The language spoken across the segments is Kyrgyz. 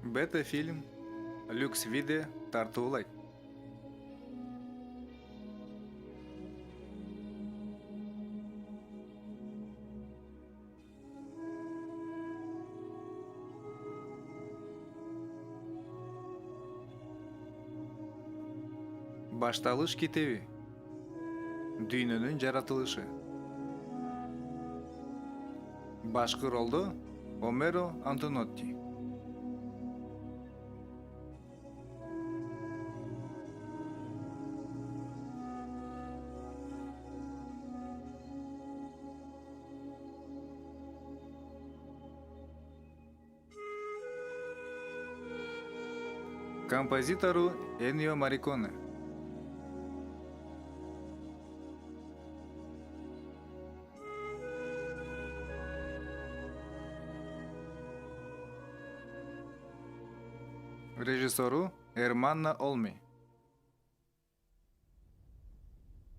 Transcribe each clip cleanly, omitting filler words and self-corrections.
Бета-фильм «Люкс Виде» тартуулайт. Башталыш китеби. Дүйнөнүн жаратылышы. Башкы ролдо Омеро Антонотти. Композитору Эннио Мариконе. Режиссеру Эрманна Олми.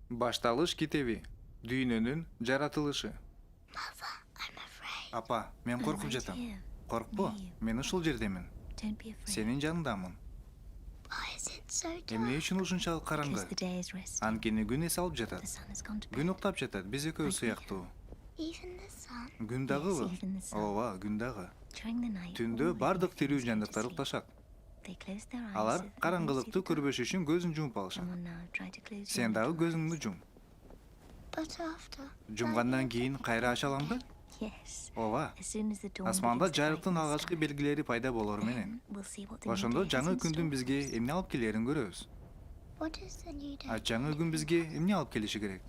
Башталыш китеби. Дүйнөнүн жаратылышы. Апа, мен коркуп жатам. Коркпо, мен ушул жердемин. Сенин жаныңдамын. Эмне үчүн ушунчалык караңгы? Анткени күн эс алып жатат. Күн уктап жатат, биз экөөбүз сыяктуу. Күн дагыбы? Ооба, күн дагы. Түндө бардык тирүү жандыктар укташат. Алар караңгылыкты көрбөш үчүн көзүн жумуп алышат. Сен дагы көзүңдү жум. Жумгандан кийин кайра ача аламбы? Ооба. Асманда жарыктын алгачкы белгилери пайда болор менен. Ошондо жаңы күндүн бизге эмне алып келерин көрөбүз. Жаңы күн бизге эмне алып келиши керек?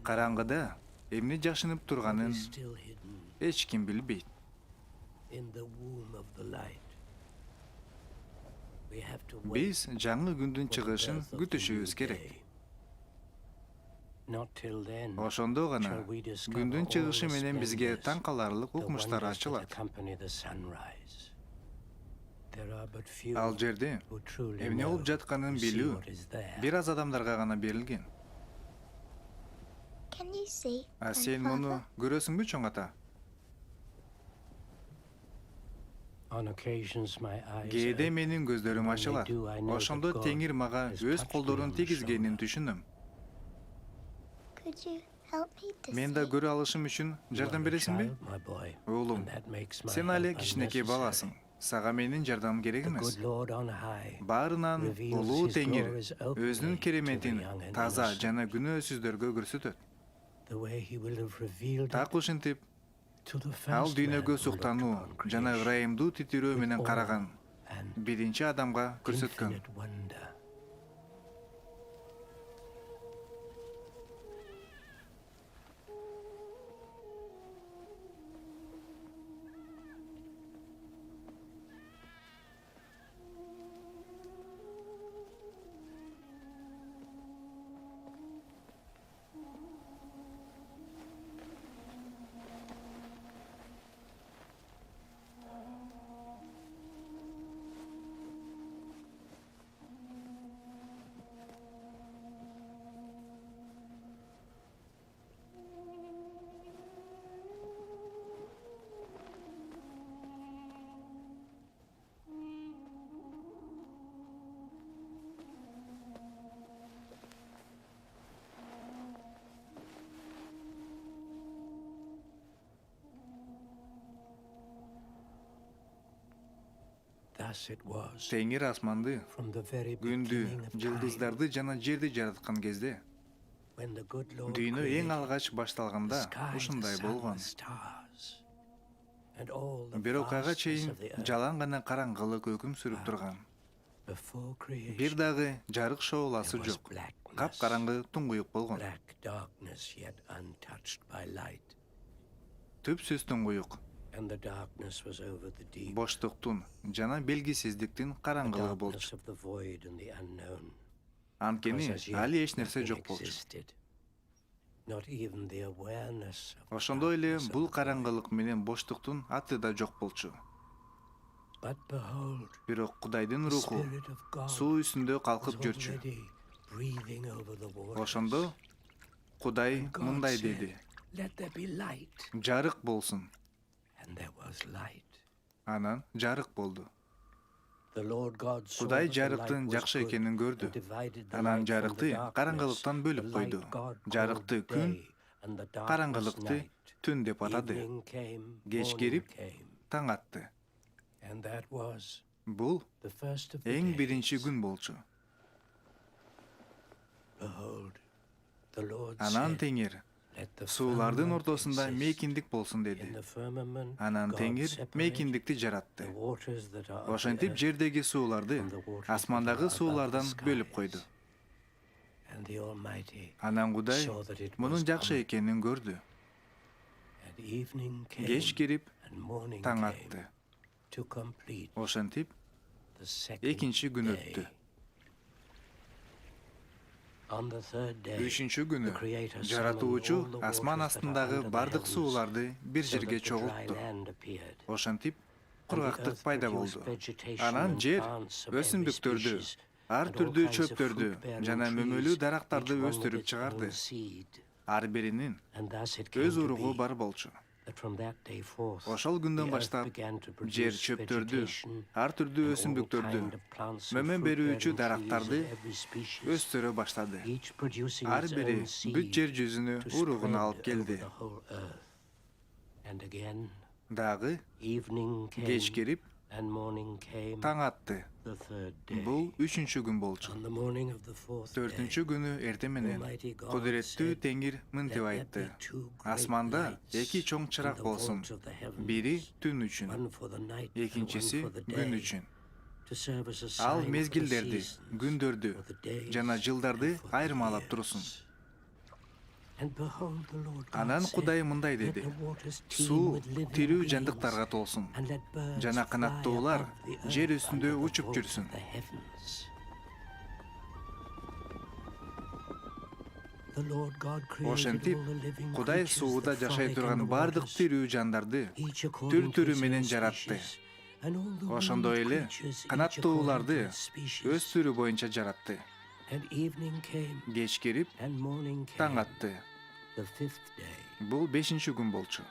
Караңгыда эмне жашынып турганын эч ким билбейт. Биз жаңы күндүн чыгышын күтүшүбүз керек. Ошондо гана күндүн чыгышы менен бизге таң каларлык укмуштар ачылат. Ал жерде эмне болуп жатканын билүү бир аз адамдарга гана берилген. Сен муну көрөсүңбү, чоң ата? Кээде менин көздөрүм ачылат. Ошондо Теңир мага өз колдорун тийгизгенин түшүнөм. Мен да көрө алышым үчүн жардам бересиңби? Уулум, сен але кичинекей баласың. Сага менин жардамым керек эмес. Баарынан улуу Теңир өзүнүн кереметин таза жана күнөөсүздөргө көрсөтөт. Так ушинтип, ал дүйнөгө суктануу жана ырайымдуу титирөө менен караган биринчи адамга көрсөткөн. Теңир асманды, күндү, жылдыздарды жана жерди жараткан кезде, дүйнө эң алгач башталганда ушундай болгон. Бирок ага чейин жалаң гана караңгылык өкүм сүрүп турган. Бир дагы жарык шооласы жок. Капкараңгы туңгуюк болгон. Түпсүз туңгуюк. Боштуктун жана белгисиздиктин караңгылыгы болчу. Анткени али эч нерсе жок болчу. Ошондой эле бул караңгылык менен боштуктун аты да жок болчу. Бирок Кудайдын руху суу үстүндө калкып жүрчү. Ошондо Кудай мындай деди: жарык болсун. Анан жарык болду. Кудай жарыктын жакшы экенин көрдү. Анан жарыкты караңгылыктан бөлүп койду. Жарыкты күн, караңгылыкты түн деп атады. Кеч кирип, таң атты. Бул эң биринчи күн болчу. Анан Теңир суулардын ортосунда мейкиндик болсун деди. Анан Теңир мейкиндикти жаратты. Ошентип жердеги сууларды асмандагы суулардан бөлүп койду. Анан Кудай мунун жакшы экенин көрдү. Кеч кирип, таң атты. Ошентип экинчи күн өттү. Үчүнчү күнү жаратуучу асман астындагы бардык сууларды бир жерге чогултту. Ошентип кургактык пайда болду. Анан жер өсүмдүктөрдү, ар түрдүү чөптөрдү жана мөмөлүү дарактарды өстүрүп чыгарды. Ар биринин өз уругу бар болчу. Ошол күндөн баштап жер чөптөрдү, ар түрдүү өсүмдүктөрдү, мөмө берүүчү дарактарды өстүрө баштады. Ар бири бүт жер жүзүнө уругуна алып келди. Дагы кеч кирип, таң атты. Бул үчүнчү күн болчу. Төртүнчү күнү эртең менен кудуреттүү Теңир мынтип айтты. Асманда эки чоң чырак болсун. Бири түн үчүн, экинчиси күн үчүн. Ал мезгилдерди, күндөрдү жана жылдарды айырмалап турсун. Анан Кудай мындай деди: суу тирүү жандыктарга толсун, жана канаттуулар жер үстүндө учуп жүрсүн. Ошентип Кудай сууда жашай турган бардык тирүү жандарды түр-түрү менен жаратты. Ошондой эле канаттууларды өз түрү боюнча жаратты. Кеч кирип, таң атты. Бул бешинчи күн болчу.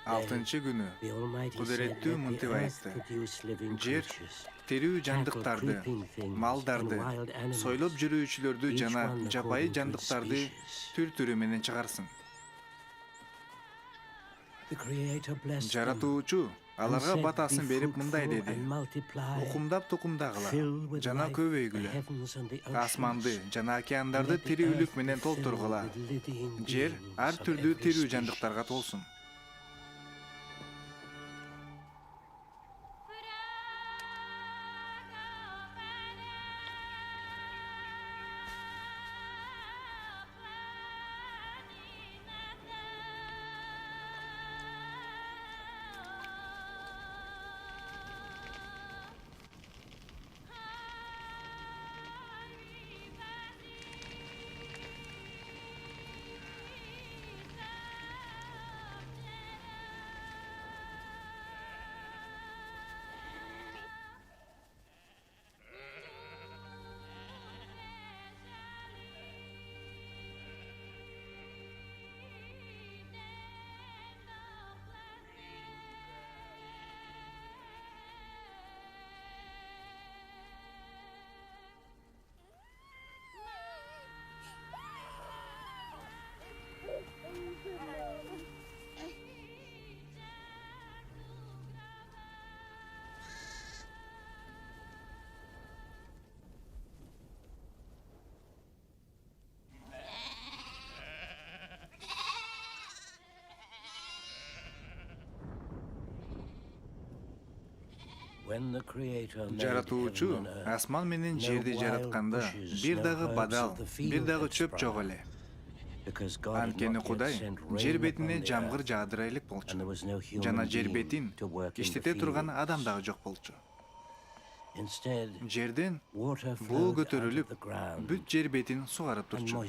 Алтынчы күнү кудуреттүү мынтип айтты: жер тирүү жандыктарды, малдарды, сойлоп жүрүүчүлөрдү жана жапайы жандыктарды түр-түрү менен чыгарсын. Жаратуучу аларга батасын берип мындай деди: укумдап тукумдагыла жана көбөйгүлө. Асманды жана океандарды тирүүлүк менен толтургула. Жер ар түрдүү тирүү жандыктарга толсун. Жаратуучу асман менен жерди жаратканда бир дагы бадал, бир дагы чөп жок эле. Анткени Кудай жер бетине жамгыр жаадыра элек болчу. Жана жер бетин иштете турган адам дагы жок болчу. Жерден буу көтөрүлүп, бүт жер бетин сугарып турчу.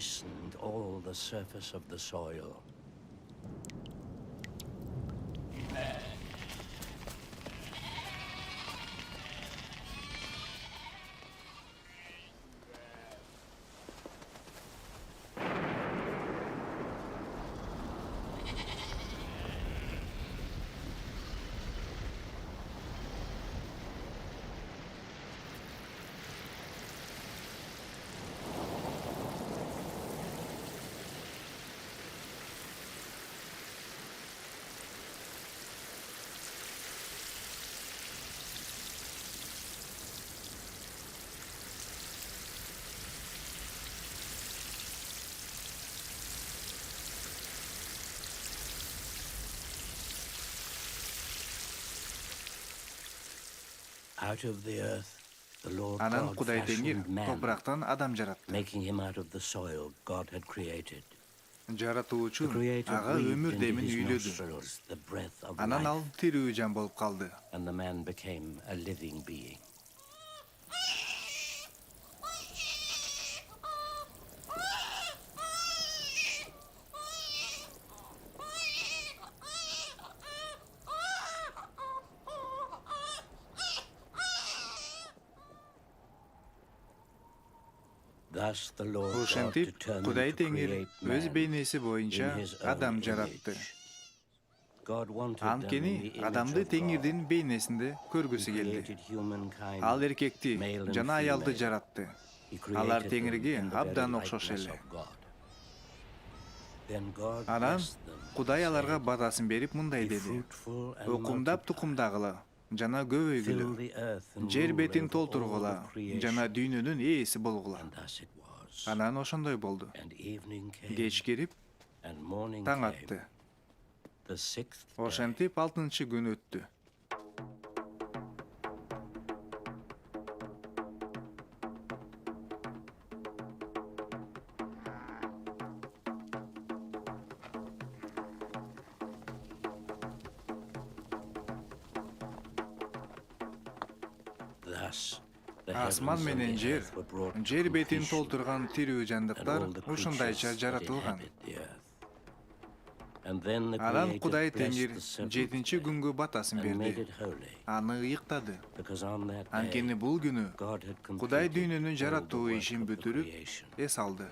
Анан Кудай Теңир топурактан адам жаратты. Жаратуучу ага өмүр демин үйлөдү. Анан ал тирүү жан болуп калды. Ошентип Кудай Теңир өз бейнеси боюнча адам жаратты. Анткени адамды Теңирдин бейнесинде көргүсү келди. Ал эркекти жана аялды жаратты. Алар Теңирге абдан окшош эле. Анан Кудай аларга батасын берип мындай деди: Окумдап тукумдагыла жана көбөйгүлө, жер бетин толтургула жана дүйнөнүн ээси болгула. Анан ошондой болду. Кеч кирип, таң атты. Ошентип 6-чы күн өттү. Асман менен жер бетин толтурган тирүү жандыктар ушундайча жаратылган. Анан Кудай Теңир 7-чи күнгө батасын берди. Аны ыйыктады. Анткени бул күнү Кудай дүйнөнүн жаратуу ишин бүтүрүп эс алды.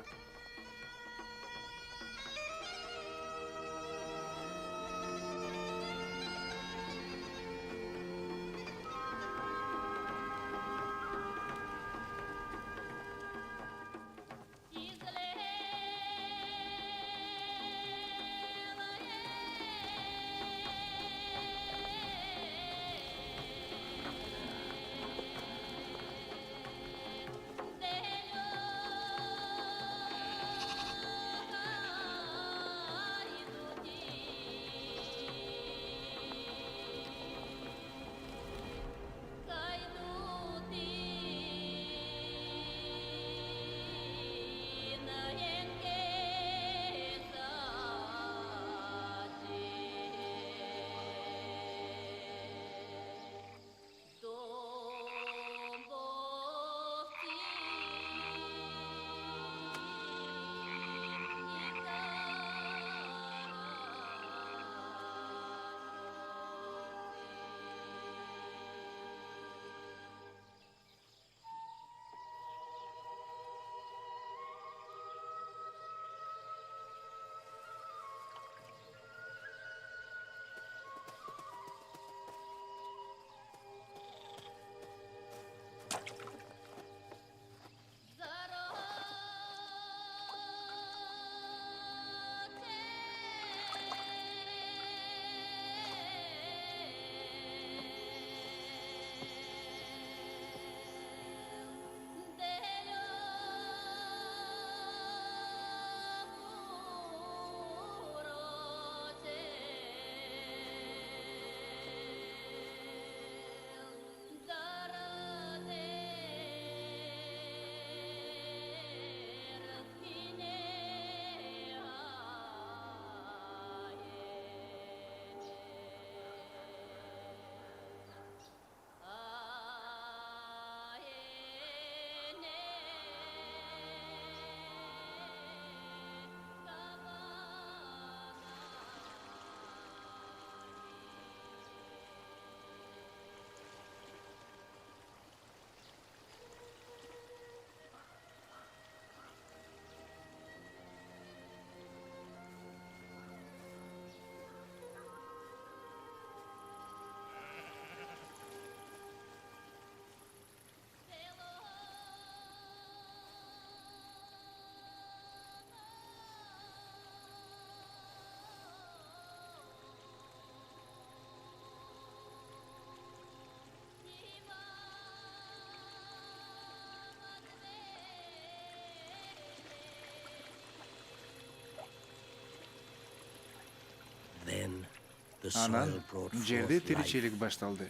Анан жерде тиричилик башталды.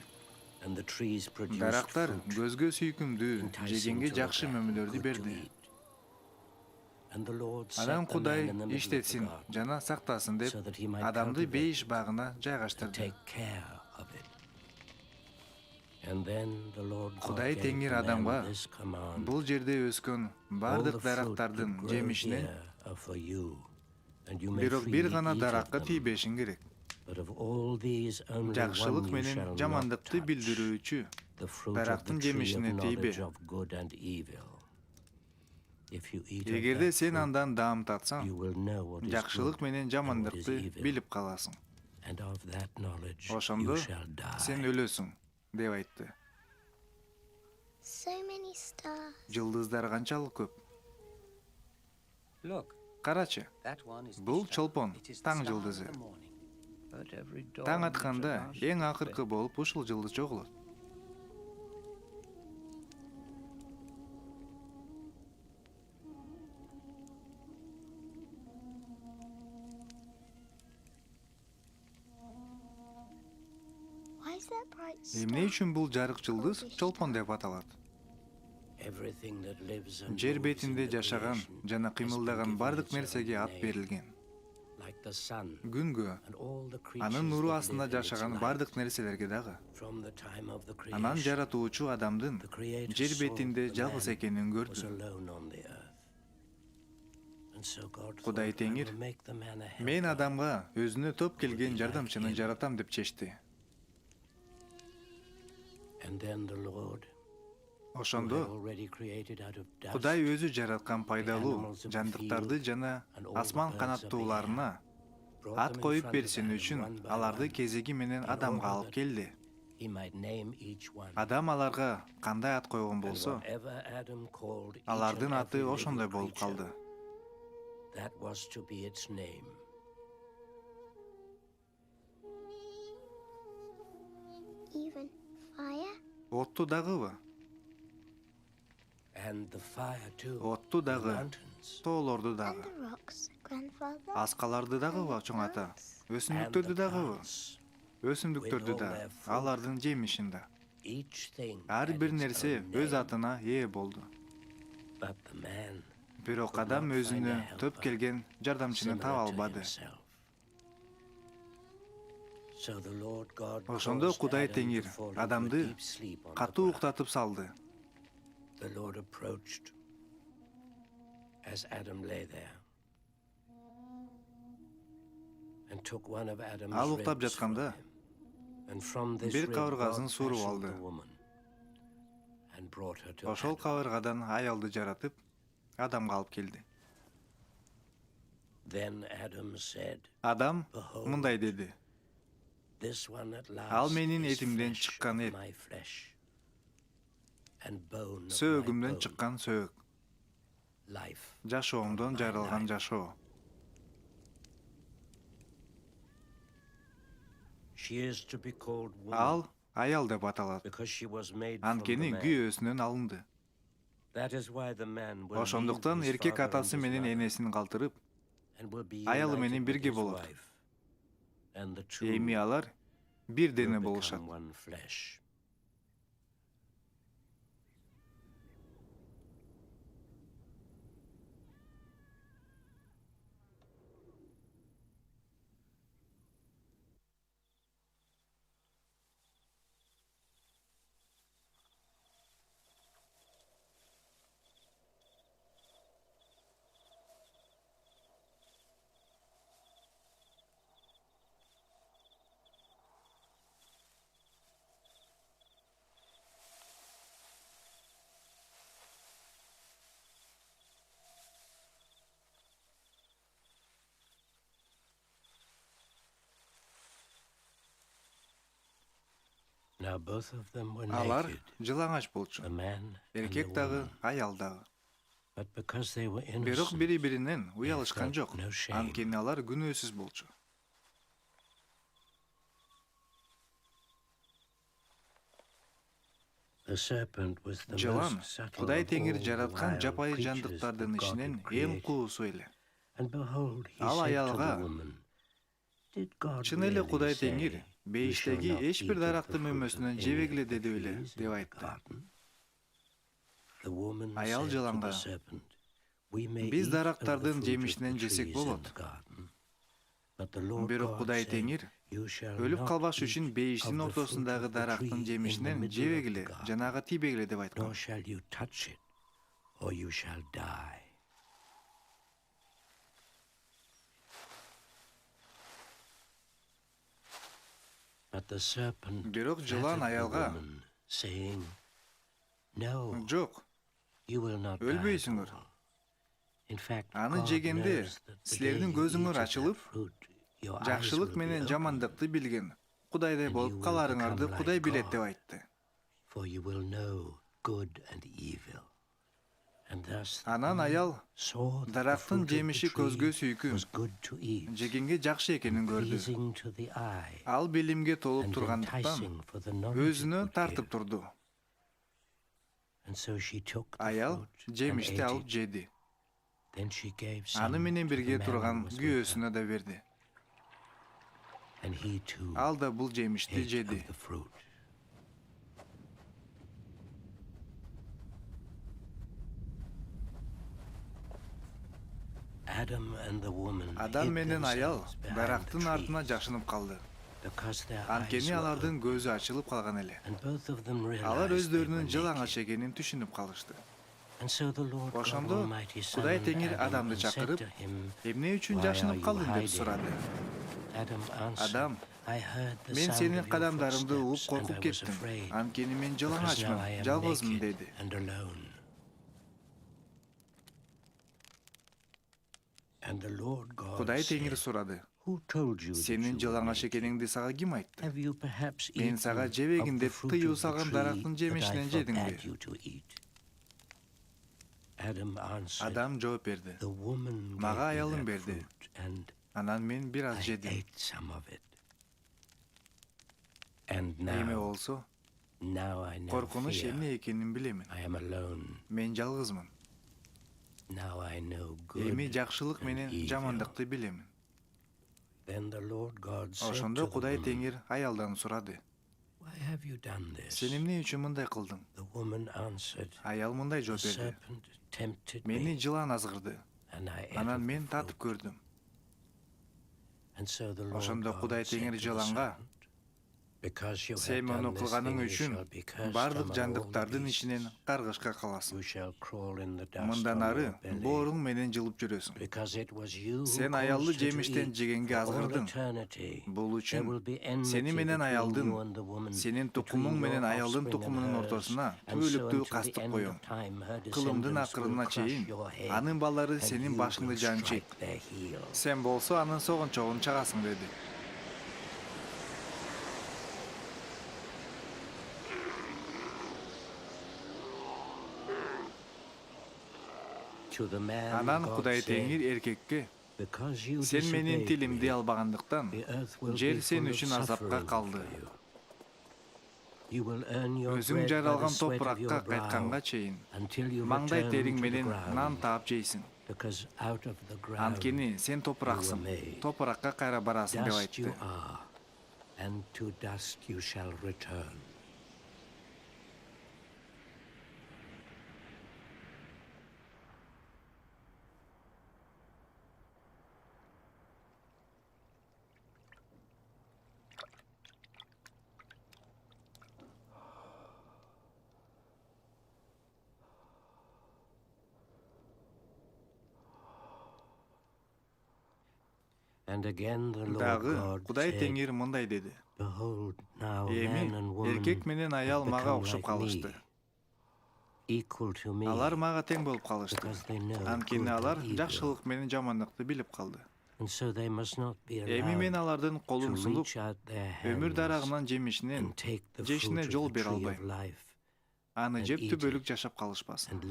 Дарактар көзгө сүйкүмдүү, жегенге жакшы мөмөлөрдү берди. Анан Кудай иштетсин жана сактасын деп адамды бейиш багына жайгаштырды. Кудай Теңир адамга бул жерде өскөн бардык дарактардын жемишинен бирок бир гана даракка тийбешиң керек. Жакшылык менен жамандыкты билдирүүчү дарактын жемишине тийбе. Эгерде сен андан даам татсаң, жакшылык менен жамандыкты билип каласың. Ошондо сен өлөсүң, деп айтты. Жылдыздар канчалык көп. Карачы, бул чолпон, таң жылдызы. Таң атканда эң акыркы болуп ушул жылдыз чогулат. Эмне үчүн бул жарык жылдыз чолпон деп аталат? Жер бетинде жашаган жана кыймылдаган бардык нерсеге ат берилген. Күнгө, анын нуру астында жашаган бардык нерселерге дагы. Анан жаратуучу адамдын жер бетинде жалгыз экенин көрдү. Кудай Теңир, мен адамга өзүнө топ келген жардамчыны жаратам деп чечти. Ошондо Кудай өзү жараткан пайдалуу жандыктарды жана асман канаттууларына ат коюп берсин үчүн аларды кезеги менен адамга алып келди. Адам аларга кандай ат койгон болсо, алардын аты ошондой болуп калды. Отту дагыбы? Отту дагы, тоолорду дагы, аскаларды дагыбы чоң ата, өсүмдүктөрдү дагыбы, өсүмдүктөрдү да, алардын жемишин да. Ар бир нерсе өз атына ээ болду. Бирок адам өзүнө топ келген жардамчыны таба албады. Ошондо Кудай Теңир адамды катуу уктатып салды. Ал уктап жатканда бир кабыргасын суруп алды. Ошол кабыргадан аялды жаратып, адамга алып келди. Адам мындай деди: ал менин этимден чыккан эт, сөөгүмдөн чыккан сөөк, жашоомдон жаралган жашоо. Ал аял деп аталат, анткени күйөөсүнөн алынды. Ошондуктан эркек атасы менен энесин калтырып, аялы менен бирге болот. Эми алар бир дене болушат. Алар жылаңач болчу. Эркек дагы, аял дагы. Бирок бири-биринен уялышкан жок. Анткени алар күнөөсүз болчу. Жылан Кудай Теңир жараткан жапайы жандыктардын ичинен эң куусу эле. Ал аялга Чын эле Кудай Теңир бейиштеги эч бир дарактын мөмөсүнөн жебегиле деди беле деп айтты. Аял жыланга: биз дарактардын жемишинен жесек болот. Бирок Кудай Теңир өлүп калбаш үчүн бейиштин ортосундагы дарактын жемишинен жебегиле, жанага тийбегиле деп айткан. Бирок жылан аялга: жок, өлбөйсүңөр. Аны жегенде силердин көзүңөр ачылып, жакшылык менен жамандыкты билген Кудайдай болуп каларыңарды Кудай билет деп айтты. Анан аял дарактын жемиши көзгө сүйкүм, жегенге жакшы экенин көрдү. Ал билимге толуп тургандыктан өзүнө тартып турду. Аял жемишти алып жеди. Аны менен бирге турган күйөөсүнө да берди. Ал да бул жемишти жеди. Адам менен аял дарактын артына жашынып калды. Анткени алардын көзү ачылып калган эле. Алар өздөрүнүн жалаңач экенин түшүнүп калышты. Ошондо Кудай Теңир Адамды чакырып, эмне үчүн жашынып калдың деп сурады. Адам: мен сенин кадамдарыңды угуп коркуп кеттим. Анткени мен жалаңачмын, жалгызмын деди. Кудай Теңир сурады: сенин жалаңач экениңди сага ким айтты? Мен сага жебегин деп тыюу салган дарактын жемишинен жедиңби? Адам жооп берди: мага аялым берди. Анан мен бир аз жедим. Эми болсо, коркунуч эмне экенин билемин. Мен жалгызмын. Эми жакшылык менен жамандыкты билемин. Ошондо Кудай Теңир аялдан сурады: сен эмне үчүн мындай кылдың? Аял мындай жооп берди: мени жылан азгырды. Анан мен татып көрдүм. Ошондо Кудай Теңир жыланга: сен муну кылганың үчүн бардык жандыктардын ичинен каргышка каласың. Мындан ары бооруң менен жылып жүрөсүң. Сен аялды жемиштен жегенге азгырдың. Бул үчүн сени менен аялдын, сенин тукумуң менен аялдын тукумунун ортосуна түбөлүктүү кастык коем. Кылымдын акырына чейин анын балдары сенин башыңды жанчыйт. Сен болсо анын согончогун чагасың деди. Анан Кудай Теңир эркекке: сен менин тилимди албагандыктан жер сен үчүн азапка калды. Өзүң жаралган топуракка кайтканга чейин маңдай териң менен нан таап жейсиң. Анткени сен топураксың, топуракка кайра барасың деп айтты. Дагы Кудай Теңир мындай деди: эми эркек менен аял мага окшоп калышты. Алар мага тең болуп калышты. Анткени алар жакшылык менен жамандыкты билип калды. Эми мен алардын колун сулуп, өмүр дарагынын жемишинен жешине жол бере албайм. Аны жеп түбөлүк жашап калышпасын.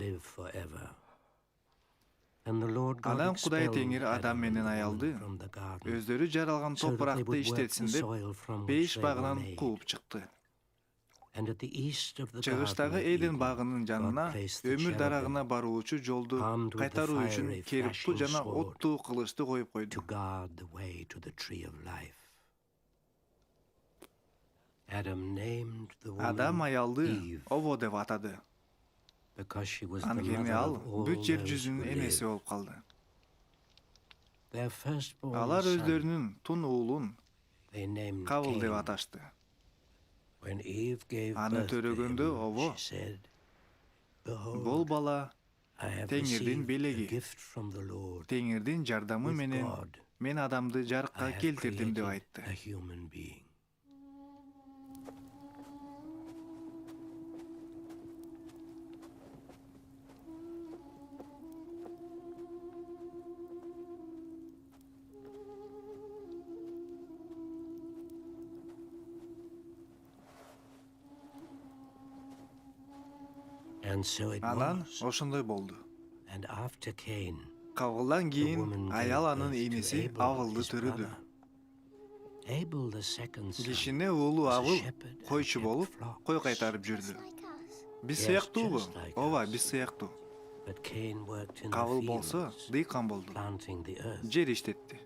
Анан Кудай Теңир Адам менен аялды өздөрү жаралган топуракты иштетсин деп бейиш багынан кууп чыкты. Чыгыштагы Эден багынын жанына өмүр дарагына баруучу жолду кайтаруу үчүн кериптүү жана оттуу кылычты коюп койду. Адам аялды Ово деп атады. Анткени ал бүт жер жүзүнүн энеси болуп калды. Алар өздөрүнүн тун уулун Кабыл деп аташты. Аны төрөгөндө Ово, бул бала Теңирдин белеги, Теңирдин жардамы менен мен адамды жарыкка келтирдим деп айтты. Анан ошондой болду. Кабылдан кийин аял анын энеси Авылды төрөдү. Кичине уулу Авыл койчу болуп, кой кайтарып жүрдү. Биз сыяктуубу? Ооба, биз сыяктуу. Кабыл болсо дыйкан болду. Жер иштетти.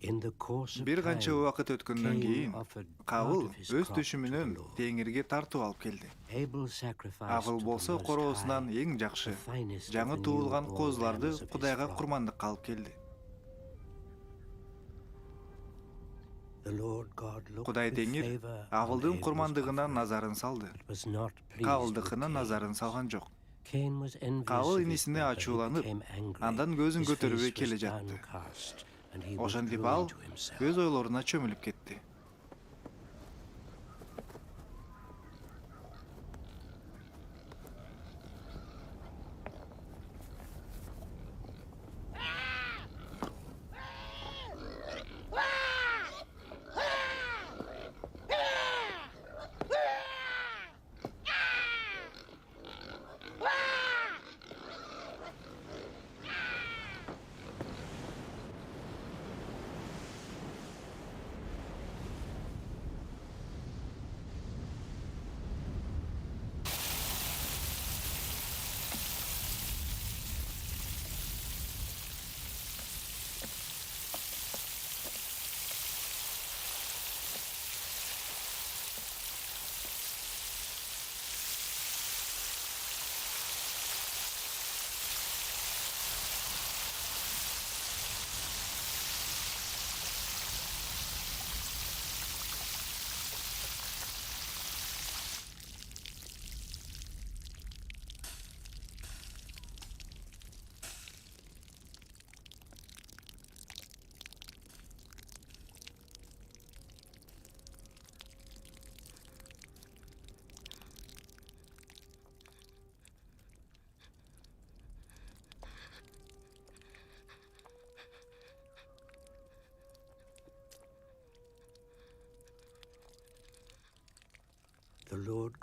Bir kança убакыт өткөндөн кийин Кабыл өз түшүмүнөн теңирге тартып алып келди. Абыл болсо короосунан эң жакшы, жаңы туулган козуларды Кудайга курмандыкка алып келди. Кудай теңир Абылдын курмандыгына назарын салды. Кабылдыкына назарын салган жок. Кабыл инисине ачууланып, андан көзүн көтөрүбөй келе жатты. Ошентип ал өз ойлоруна чөмүлүп кетти.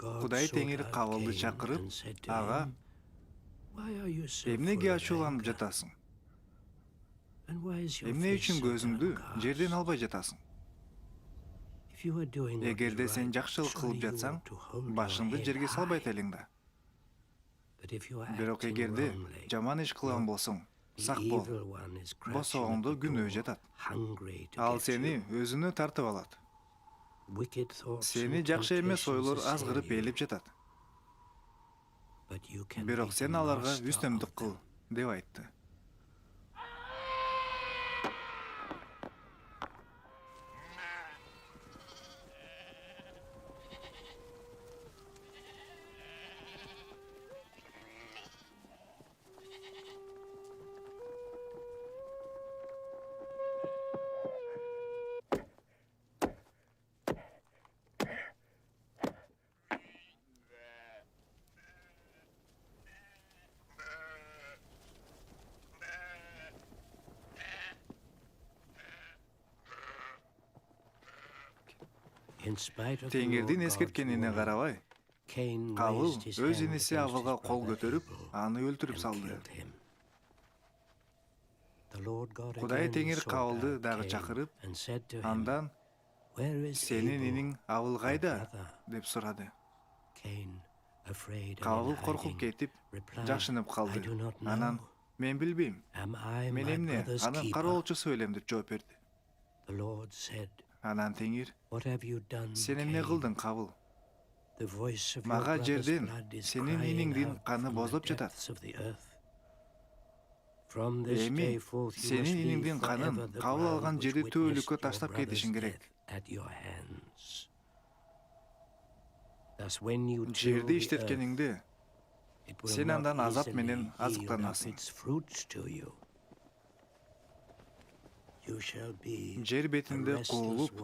Кудай теңир Кабылды чакырып, ага, эмнеге ачууланып жатасың? Эмне үчүн көзүңдү жерден албай жатасың? Эгерде сен жакшылык кылып жатсаң, башыңды жерге салбайт элең да. Бирок эгерде жаман иш кылган болсоң, сак бол. Босогоңдо күнөө жатат. Ал сени өзүнө тартып алат. Сени жакшы эмес ойлор азгырып ээлеп жатат. Бирок сен аларга үстөмдүк кыл, деп айтты. Теңирдин эскерткенине карабай, Кабыл өз иниси Абылга кол көтөрүп, аны өлтүрүп салды. Кудай теңир Кабылды дагы чакырып, андан «Сенин иниң Абыл кайда?» деп сурады. Кабыл коркуп кетип, жашынып калды. Анан «Мен билбейм. Мен эмне, анын кароолчусу элем» деп жооп берди. Анан теңир «Сен эмне кылдың, Кабыл? Мага жерден сенин иниңдин каны бозоп жатат. Эми сенин иниңдин канын кабыл алган жерди төөлүккө таштап кетишиң керек. Жерди иштеткениңде сен андан азап менен азыктанасың. Жер бетинде куулуп,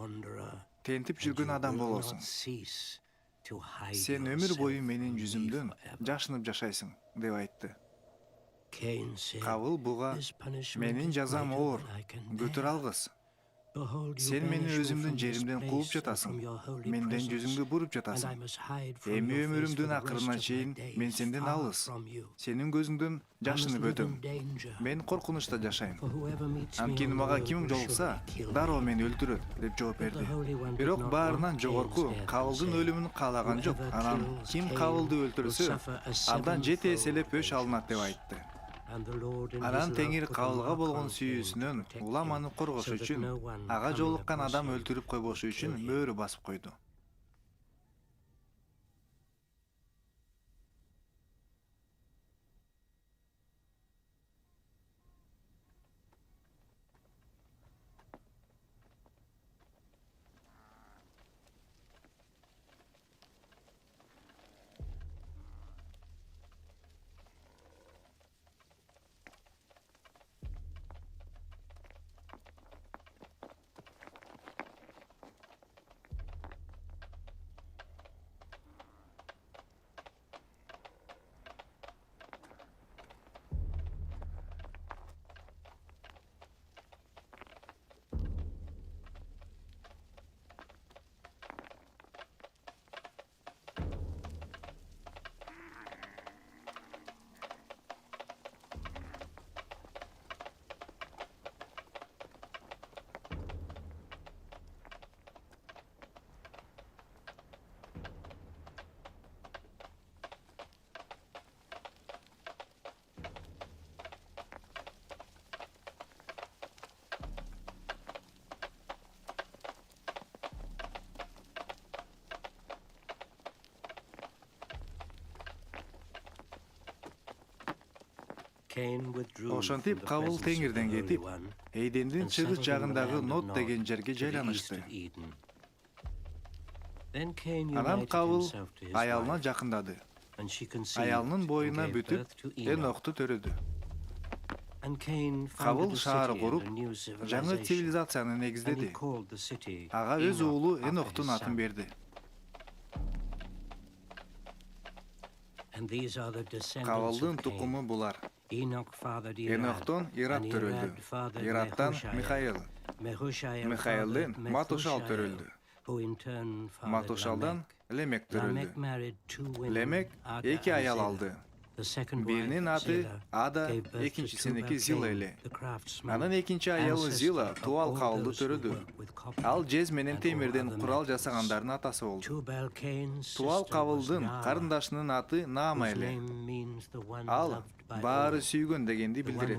тентип жүргөн адам болосуң. Сен өмүр бою менин жүзүмдөн жашынып жашайсың, деп айтты. Кабыл буга «Менин жазам оор, көтөр алгыс. Сен мени өзүмдүн жеримден кууп жатасың, менден жүзүңдү буруп жатасың. Эми өмүрүмдүн акырына чейин мен сенден алыс, сенин көзүңдөн жашынып өтөм. Мен коркунучта жашайм. Анткени мага ким жолукса, дароо мени өлтүрөт», деп жооп берди. Бирок баарынан жогорку Кабылдын өлүмүн каалаган жок. Анан ким Кабылды өлтүрсө, андан 7 эселеп өч алынат деп айтты. Анан Теңир Кабылга болгон сүйүүсүнөн улам аны коргош үчүн, ага жолуккан адам өлтүрүп койбошу үчүн мөөрү басып койду. Ошентип Кабыл Теңирден кетип, Эйдендин чыгыш жагындагы Нот деген жерге жайланышты. Анан Кабыл аялына жакындады. Аялынын боюна бүтүп, Энокту төрөдү. Кабыл шаар куруп, жаңы цивилизацияны негиздеди. Ага өз уулу Эноктун атын берди. Кабылдын тукуму булар. Эноктон Ират төрөлдү. Ираттан Михаил. Михаилден Матушал төрөлдү. Матушалдан Лемек төрөлдү. Лемек 2 аял алды. Биринин аты Ада, экинчисиники Зила эле. Анын экинчи аялы Зила Туал Кабылды төрөдү. Ал жез менен темирден курал жасагандардын атасы болду. Туал Кабылдын карындашынын аты Наама эле. Ал баары сүйгөн дегенди билдирет.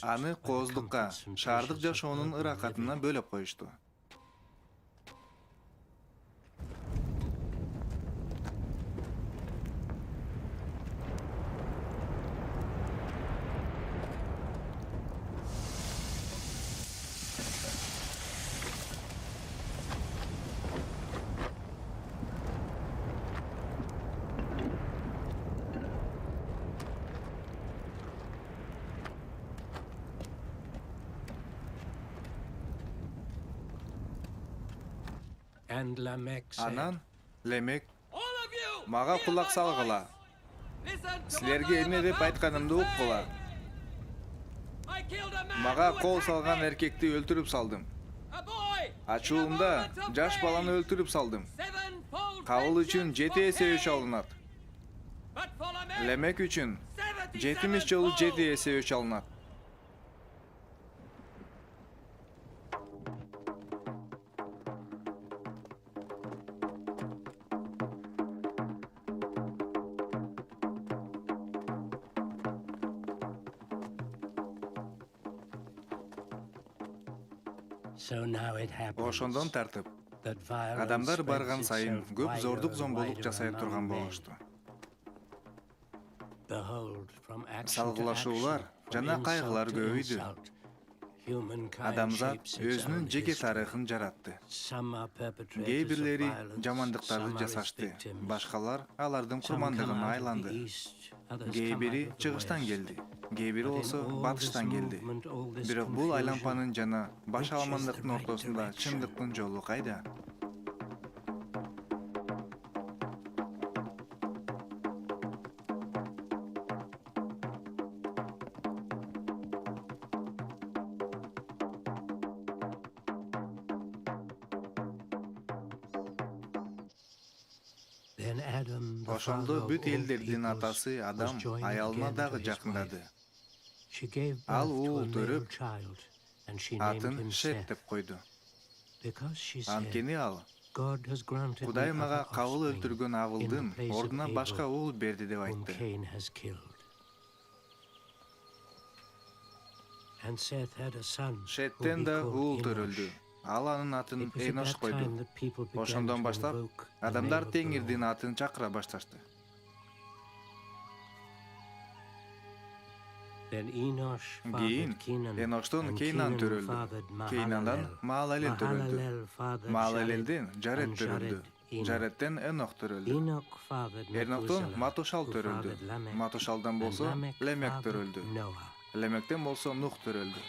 Аны кооздукка, шаардык жашоонун ыракатына бөлөп коюшту. Анан Лемек мага кулак салгыла. Силерге эмне деп айтканымды уккула. Мага кол салган эркекти өлтүрүп салдым. Ачуумда жаш баланы өлтүрүп салдым. Кабыл үчүн 7 эсе өч алынат. Лемек үчүн 70 жолу 7 эсе өч алынат. Ошондон тартып, адамдар барган сайын көп зордук зомбулук жасай турган болушту. Салгылашуулар жана кайгылар көбөйдү. Адамзат өзүнүн жеке тарыхын жаратты. Кээ бирлери жамандыктарды жасашты, башкалар алардын курмандыгына айланды. Кээ бири чыгыштан келди, кээ бири болсо батыштан келди. Бирок бул айлампанын жана баш аламандыктын ортосунда чындыктын жолу кайда? Ошондо бүт элдердин атасы Адам аялына дагы жакындады. Ал уул төрөп, атын Шет деп койду. Анткени ал Кудай мага Кабыл өлтүргөн Авылдын ордуна башка уул берди деп айтты. Шеттен да уул төрөлдү. Ал анын атын Энош койду. Ошондон баштап адамдар Теңирдин атын чакыра башташты. Кийин Эноштон Кейнан төрөлдү. Кейнандан Маалалел төрөлдү. Маалалелден Жарет төрөлдү. Жареттен Энох төрөлдү. Эноктон Матушал төрөлдү. Матушалдан болсо Лемек төрөлдү. Лемектен болсо Нух төрөлдү.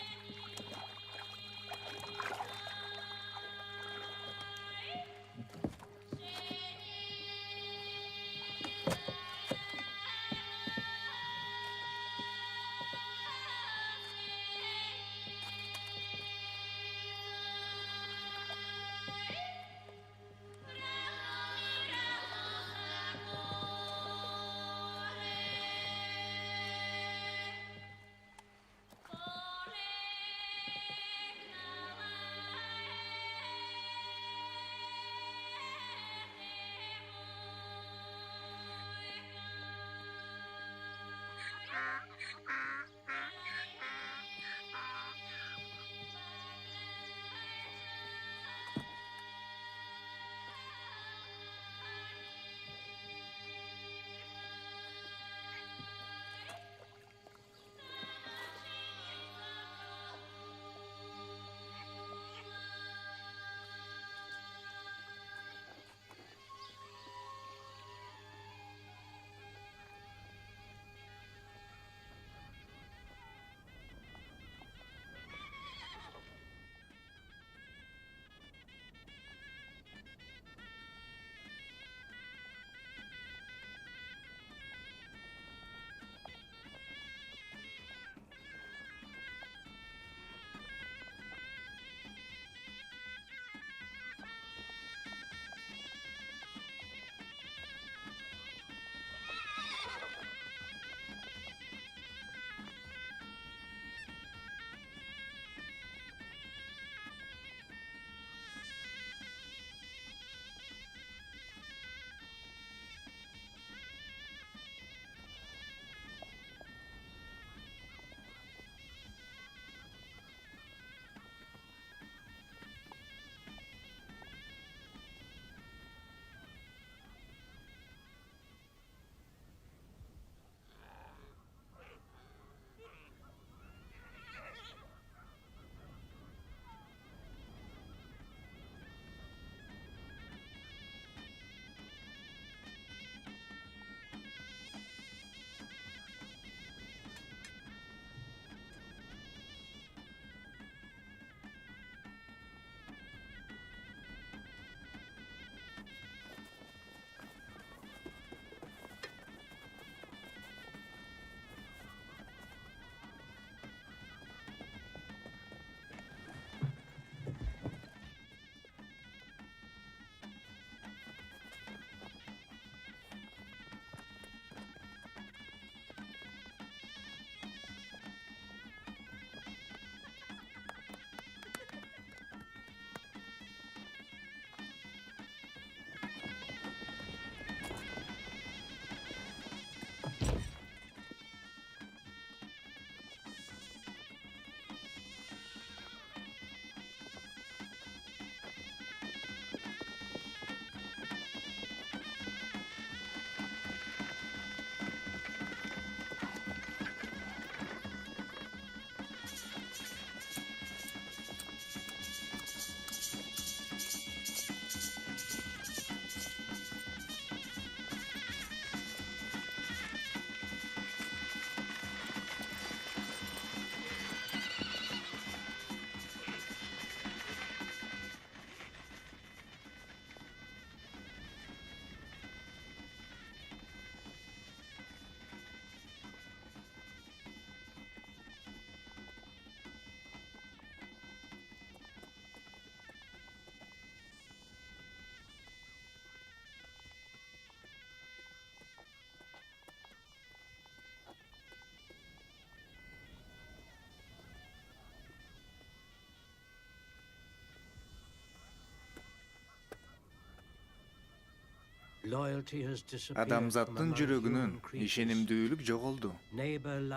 Адамзаттын жүрөгүнөн ишенимдүүлүк жоголду.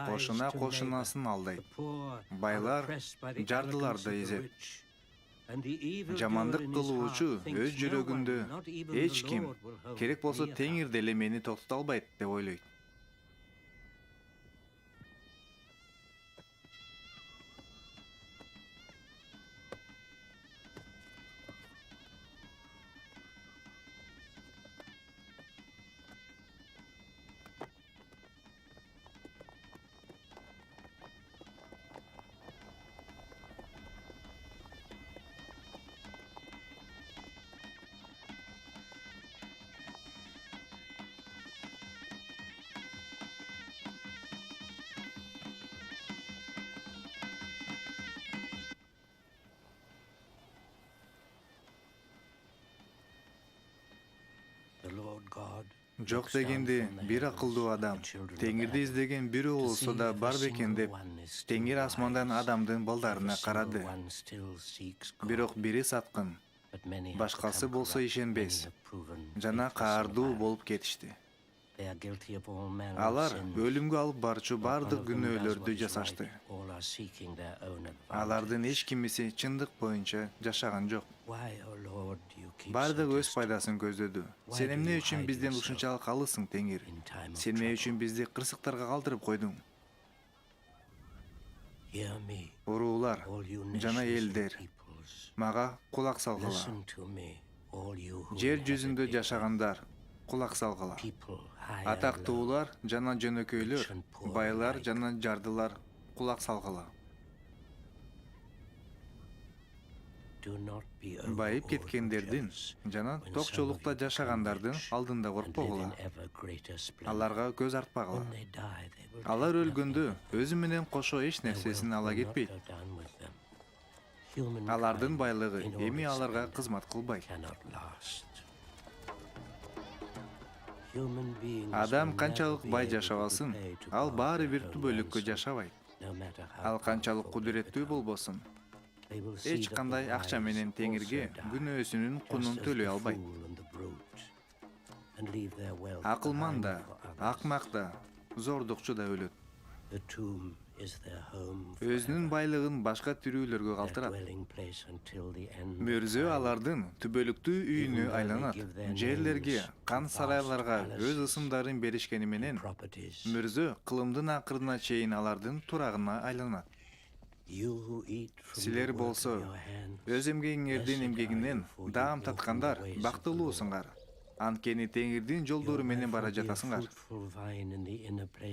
Кошуна кошунасын алдайт. Байлар жардыларды эзет. Жамандык кылуучу өз жүрөгүндө эч ким керек болсо Теңир деле мени токтото албайт деп ойлойт. Жок дегенде бир акылдуу адам Теңирди издеген бирөө болсо да бар бекен деп Теңир асмандан адамдын балдарына карады. Бирок бири саткын, башкасы болсо ишенбес. Жана каардуу болуп кетишти. Алар өлүмгө алып барчу бардык күнөөлөрдү жасашты. Алардын эч кимиси чындык боюнча жашаган жок. Бардык өз пайдасын көздөдү. Сен эмне үчүн бизден ушунчалык алысың, Теңир? Сен эмне үчүн бизди кырсыктарга калтырып койдуң? Уруулар жана элдер, мага кулак салгыла. Жер жүзүндө жашагандар, кулак салгыла. Атактуулар жана жөнөкөйлөр, байлар жана жардылар, кулак салгыла. Байып кеткендердин жана токчолукта жашагандардын алдында коркпогула. Аларга көз артпагыла. Алар өлгөндө өзү менен кошо эч нерсесин ала кетпейт. Алардын байлыгы эми аларга кызмат кылбайт. Адам канчалык бай жашабасын, ал баары бир түбөлүккө жашабайт. Ал канчалык кудуреттүү болбосун, эч кандай акча менен Теңирге күнөөсүнүн кунун төлөй албайт. Акылман да, акмак да, зордукчу да өлөт. Өзүнүн байлыгын башка тирүүлөргө калтырат. Мөрзө алардын түбөлүктүү үйүнө айланат. Жерлерге, кан сарайларга өз ысымдарын беришкени менен, мөрзө кылымдын акырына чейин алардын турагына айланат. Силер болсо, өз эмгегиңердин эмгегинен даам таткандар бактылуусуңар. Анткени Теңирдин жолдору менен бара жатасыңар.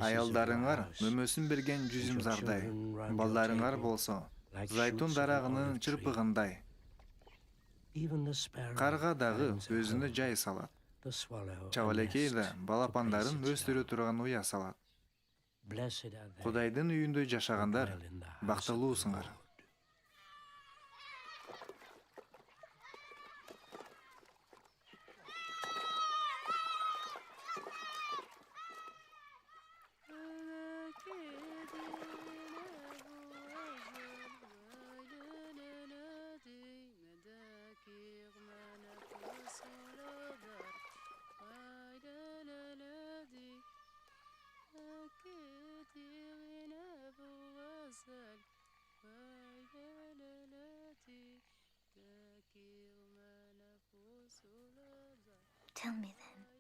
Аялдарыңар мөмөсүн берген жүзүмзардай, балдарыңар болсо зайтун дарагынын чырпыгындай. Карга дагы өзүнө жай салат. Чабалекей да балапандарын өстүрө турган уя салат. Кудайдын үйүндө жашагандар бактылуусуңар.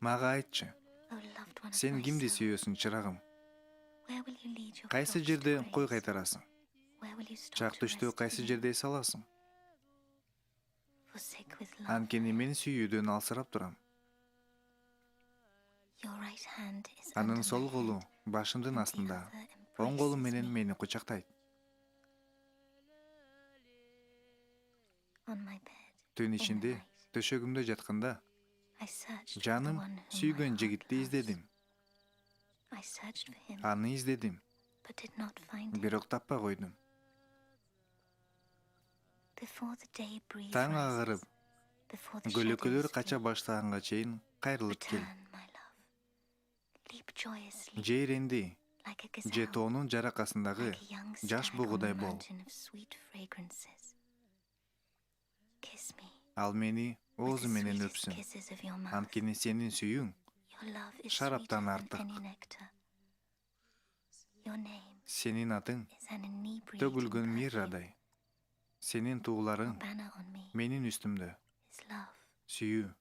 Мага айтчы, сен кимди сүйөсүң, чырагым? Кайсы жерде кой кайтарасың? Чак түштү кайсы жерде саласың? Анткени мен сүйүүдөн алсырап турам. Анын сол колу башымдын астында, оң колу менен мени кучактайт. Түн ичинде, төшөгүмдө жатканда, жаным сүйгөн жигитти издедим. Аны издедим, бирок таппай койдум. Таң агырып, көлөкөлөр кача баштаганга чейин кайрылып кел. Жейренди, же тоонун жаракасындагы жаш бугудай бол. Ал мени оозу менен өпсүн. Анткени сенин сүйүүң шараптан артык. Сенин атың төгүлгөн миррадай. Сенин тууларың менин үстүмдө. Сүйүү.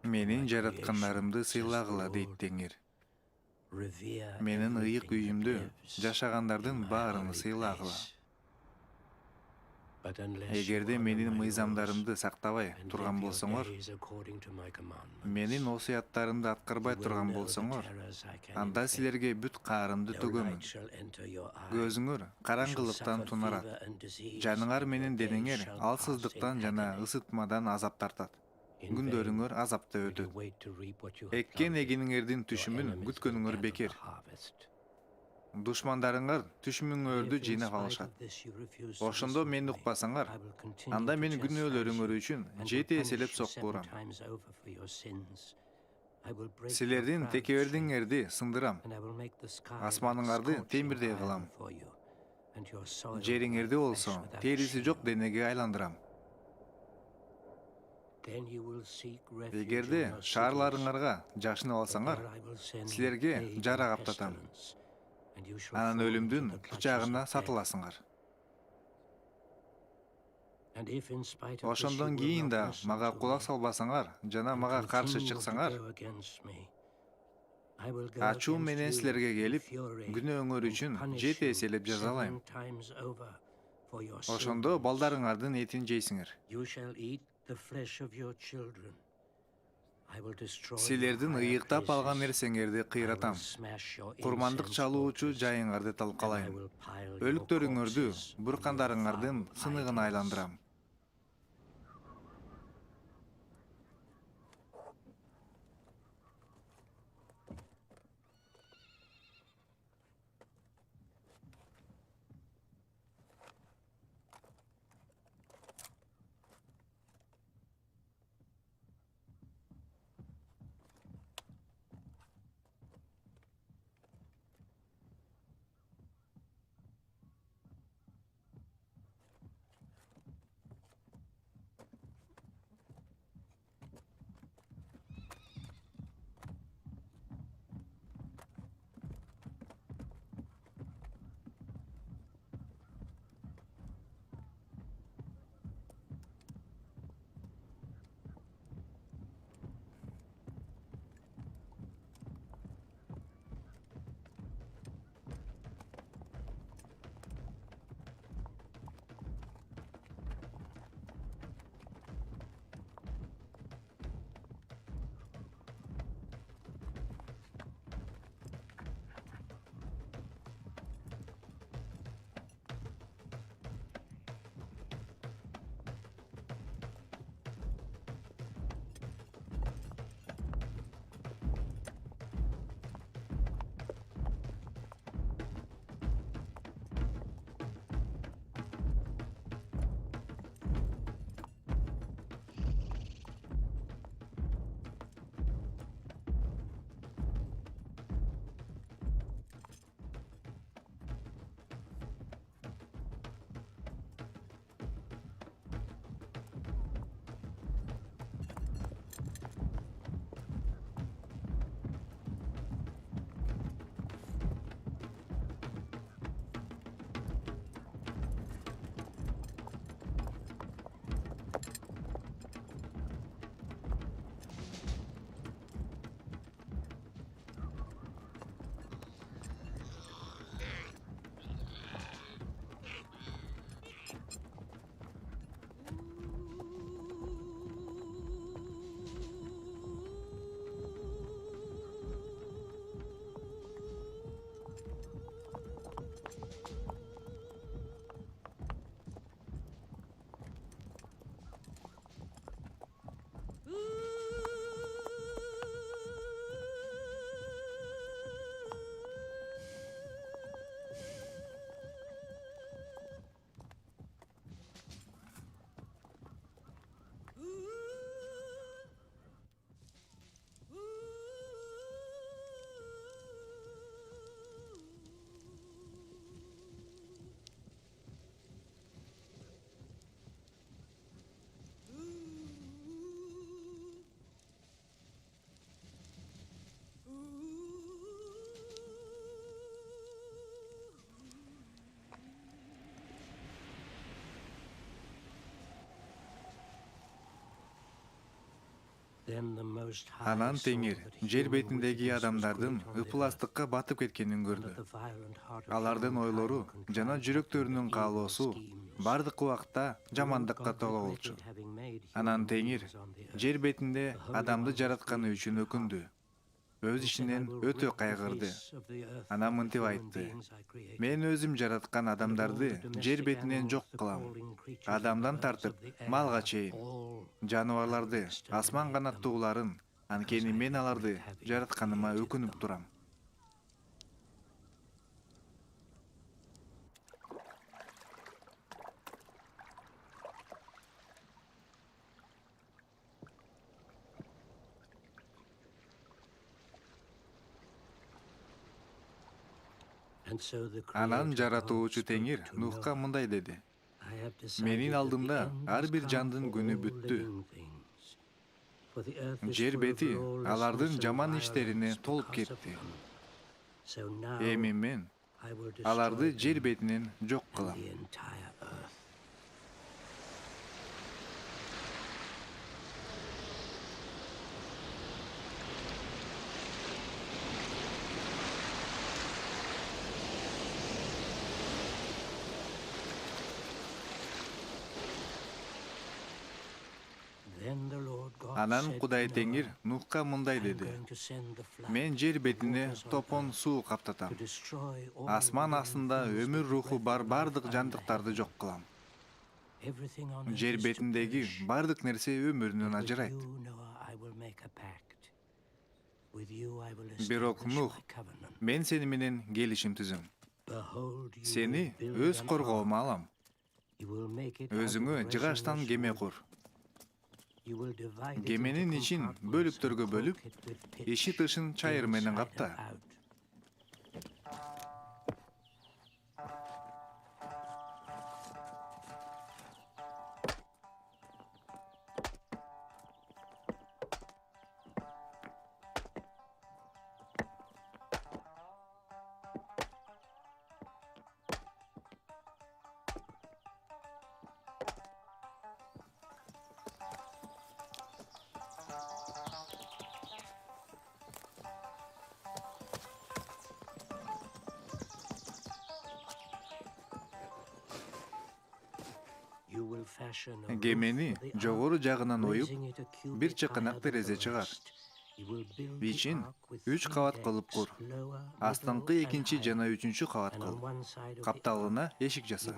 Менин жараткандарымды сыйлагыла дейт Теңир. Менин ыйык үйүмдү жашагандардын баарыны сыйлагыла. Эгерде менин мыйзамдарымды сактабай турган болсоңор, менин осуяттарымды аткарбай турган болсоңор, анда силерге бүт каарымды төгөмүн. Көзүңөр караңгылыктан тунарат. Жаныңар менен денеңер алсыздыктан жана ысытмадан азап тартат. Күндөрүңөр азапта өтөт. Эккен эгиниңердин түшүмүн күткөнүңөр бекер. Душмандарыңар түшүмүңөрдү жыйнап алышат. Ошондо мени укпасаңар, анда мен күнөөлөрүңөр үчүн 7 эселеп сокку урам. Силердин текебердиңерди сындырам. Асманыңарды темирдей кылам. Жериңерди болсо териси жок денеге айландырам. Эгерде шаарларыңарга жашынып алсаңар, силерге жара каптатам. Анан өлүмдүн бычагына сатыласыңар. Ошондон кийин да мага кулак салбасаңар жана мага каршы чыксаңар, ачуу менен силерге келип, күнөөңөр үчүн 7 эселеп жазалайм. Ошондо балдарыңардын этин жейсиңер. Силердин ыйыктап алган нерсеңерди кыйратам. Курмандык чалуучу жайыңарды талкалайм. Өлүктөрүңөрдү буркандарыңардын сыныгына айландырам. Анан Теңир жер бетиндеги адамдардын ыпластыкка батып кеткенин көрдү. Алардын ойлору жана жүрөктөрүнүн каалоосу бардык убакта жамандыкка толо болчу. Анан Теңир жер бетинде адамды жаратканы үчүн өкүндү. Өз ишинен өтө кайгырды. Анан мынтип айтты: "Мен өзүм жараткан адамдарды жер бетинен жок кылам. Адамдан тартып малга чейин, жаныбарларды, асман канаттууларын, анткени мен аларды жаратканыма өкүнүп турам." Анан жаратуучу Теңир Нухка мындай деди: "Менин алдымда ар бир жандын күнү бүттү. Жер бети алардын жаман иштерине толуп кетти. Эми мен аларды жер бетинен жок кылам." Анан Кудай Теңир Нухка мындай деди: Мен жер бетине топон суу каптатам. Асман астында өмүр руху бар бардык жандыктарды жок кылам. Жер бетиндеги бардык нерсе өмүрүнөн ажырайт. Бирок Нух, мен сени менен келишим түзөм. Сени өз коргоома алам. Өзүңө жыгачтан кеме кур. Кеменин ичин бөлүктөргө бөлүп, ичи тышын чайыр менен капта. Кемени жогору жагынан оюп, бир чыканак терезе чыгар. Ичин 3 кабат кылып кур. Астыңкы 2-нчи жана 3-нчү кабат кыл. Капталына эшик жаса.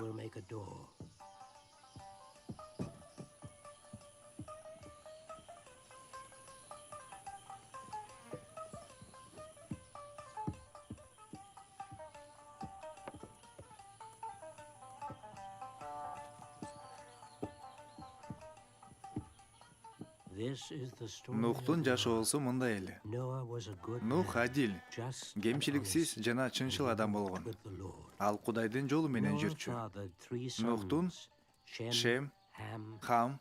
Нухтун жашоосу мындай эле. Нух адил, кемчиликсиз жана чынчыл адам болгон. Ал Кудайдын жолу менен жүрчү. Нухтун Шем, Хам,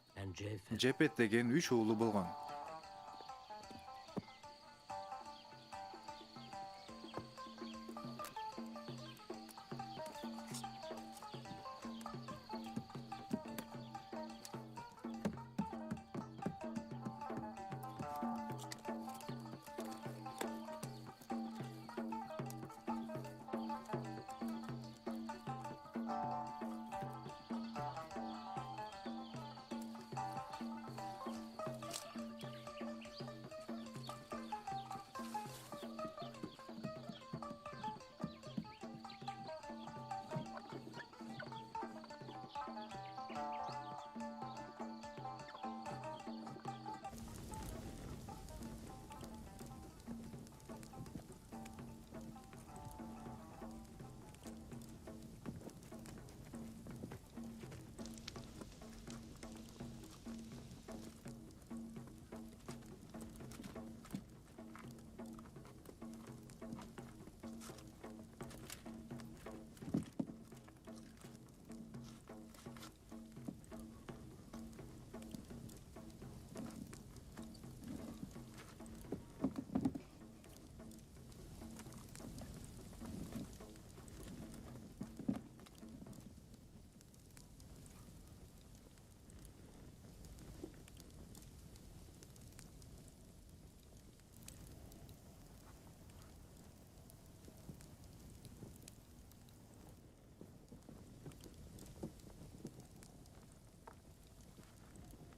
Жепет деген 3 уулу болгон.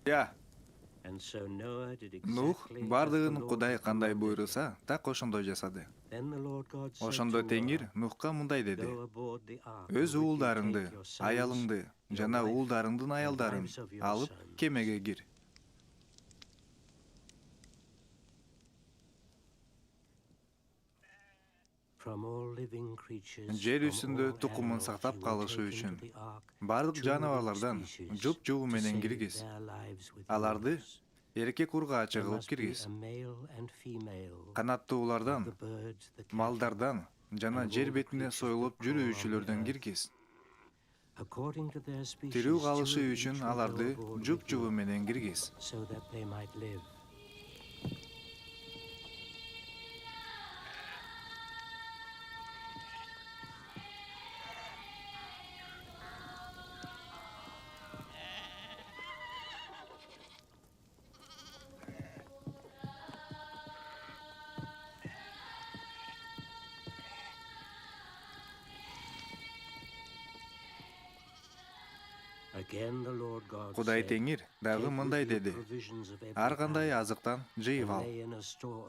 Я, Нух бардыгын Кудай кандай буйруса, так ошондой жасады. Ошондо Теңир Нухка мындай деди: Өз уулдарыңды, аялыңды жана уулдарыңдын аялдарын алып кемеге кир. Жер үстүндө тукумун сактап калышы үчүн бардык жаныбарлардан жуп-жубу менен киргиз. Аларды эркек ургаачы кылып киргиз. Канаттуулардан, малдардан жана жер бетине союлуп жүрүүчүлөрдөн киргиз. Тирүү калышы үчүн аларды жуп-жубу менен киргиз. Кудай Теңир Дагы мындай деди: ар кандай азыктан жыйып ал.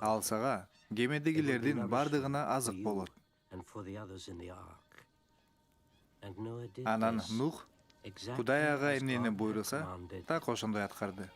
Ал сага кемедегилердин бардыгына азык болот. Анан Нух Кудай ага эмнени буйруса, так ошондой аткарды.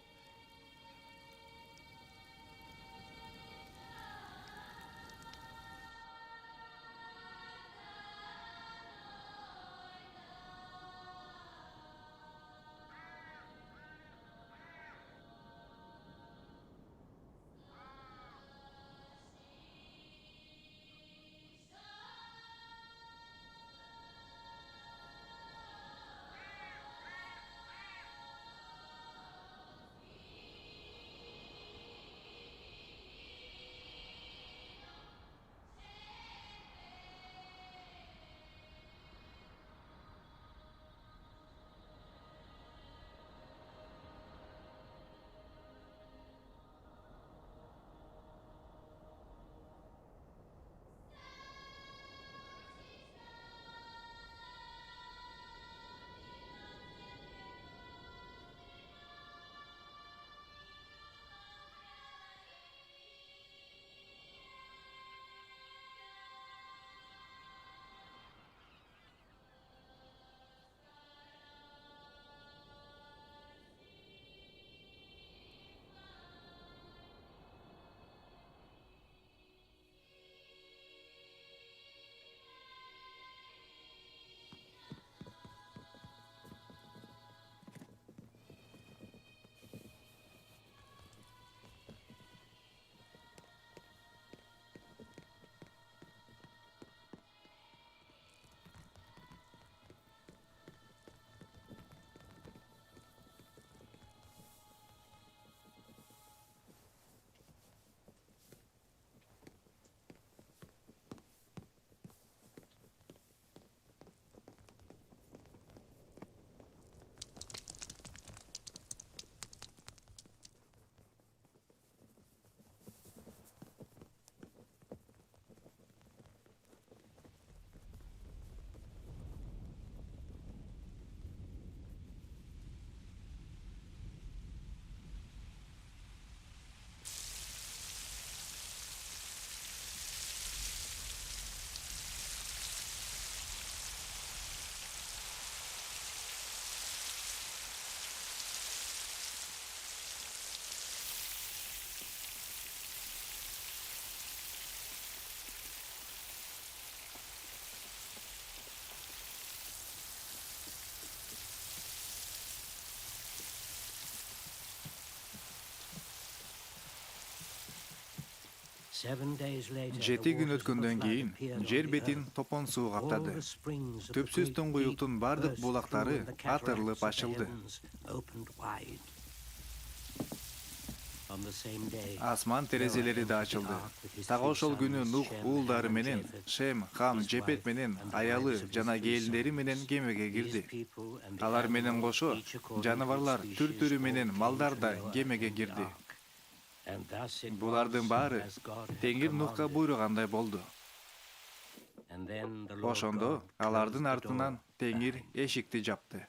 Жети күн өткөндөн кийин жер бетин топон суу каптады. Түпсүз туңгуюктун бардык булактары атырылып ачылды. Асман терезелери да ачылды. Так ошол күнү Нух уулдары менен, Шем, Хам, Жепет менен аялы жана келиндери менен кемеге кирди. Алар менен кошо жаныбарлар түр-түрү менен малдар да кемеге кирди. Булардын баары Теңир Нухка буйругандай болду. Ошондо алардын артынан Теңир эшикти жапты.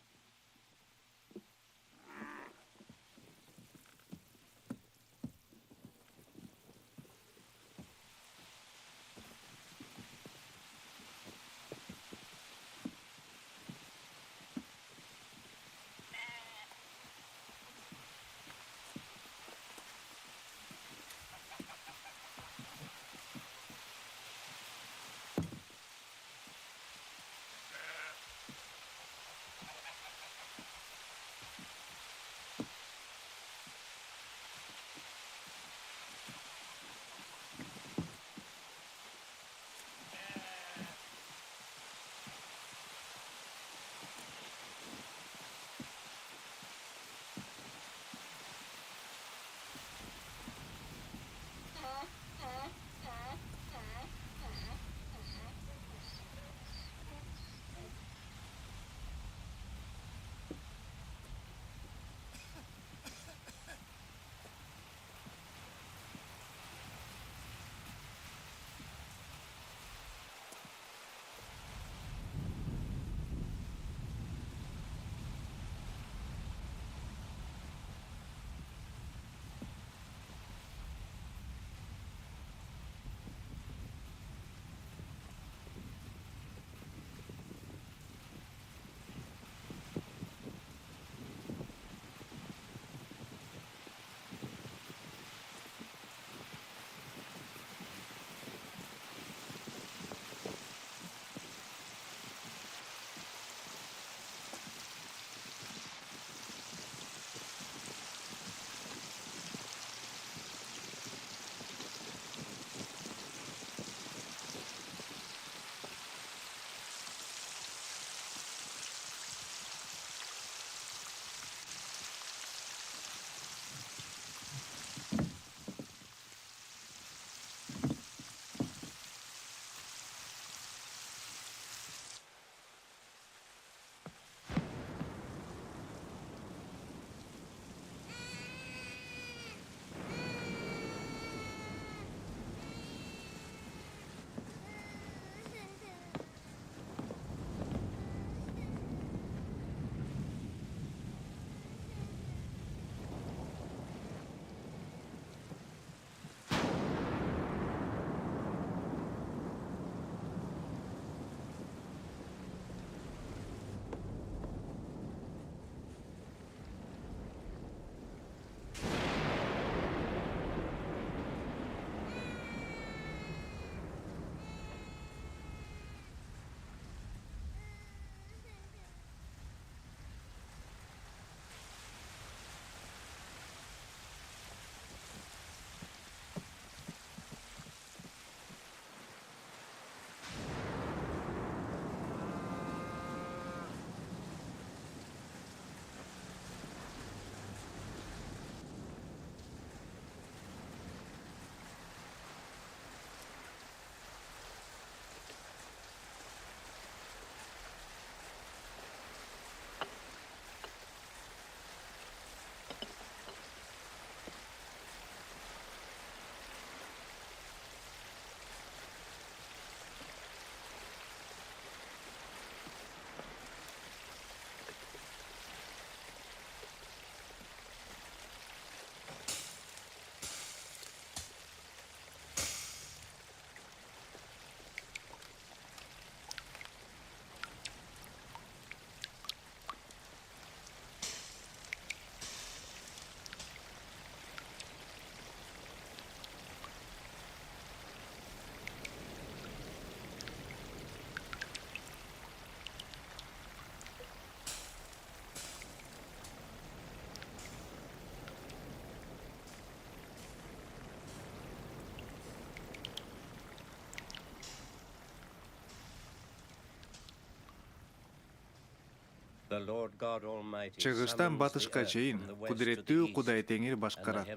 Чыгыштан батышка чейин кудуреттүү Кудай Теңир башкарат.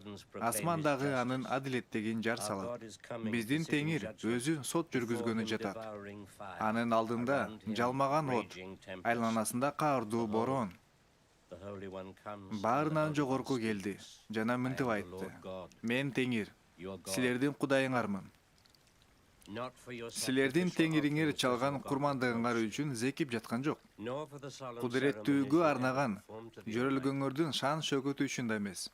Асмандагы анын адилеттигин жар салат. Биздин Теңир өзү сот жүргүзгөнү жатат. Анын алдында жалмаган от, айланасында каардуу борон. Баарынан жогорку келди жана мынтип айтты: Мен Теңир, силердин Кудайыңармын. Силердин Теңириңер чалган курмандыгыңар үчүн зекип жаткан жок. Кудуреттүүгө арнаган жөрөлгөңөрдүн шан шөкөтү үчүн да эмес.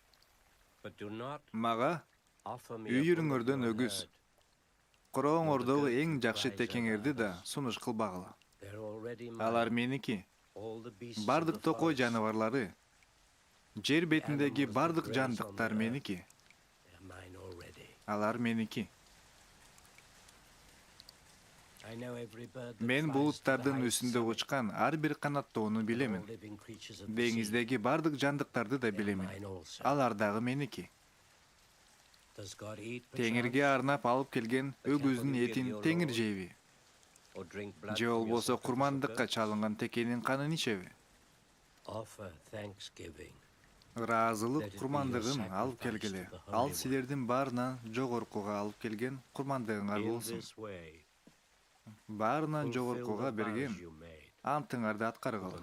Мага үйүрүңөрдөн өгүз, корооңордогу эң жакшы текеңерди да сунуш кылбагыла. Алар меники. Бардык токой жаныбарлары, жер бетиндеги бардык жандыктар меники. Алар меники. Мен булуттардын үстүндө учкан ар бир канаттоону билемин. Деңиздеги бардык жандыктарды да билемин. Алар дагы меники. Теңирге арнап алып келген өгүздүн этин Теңир жейби? Же болбосо курмандыкка чалынган текенин канын ичеби? Ыраазылык курмандыгын алып келгиле. Ал силердин баарынан жогоркуга алып келген курмандыгыңар болсун. Баарынан жогоркуга берген антыңарды аткаргыла.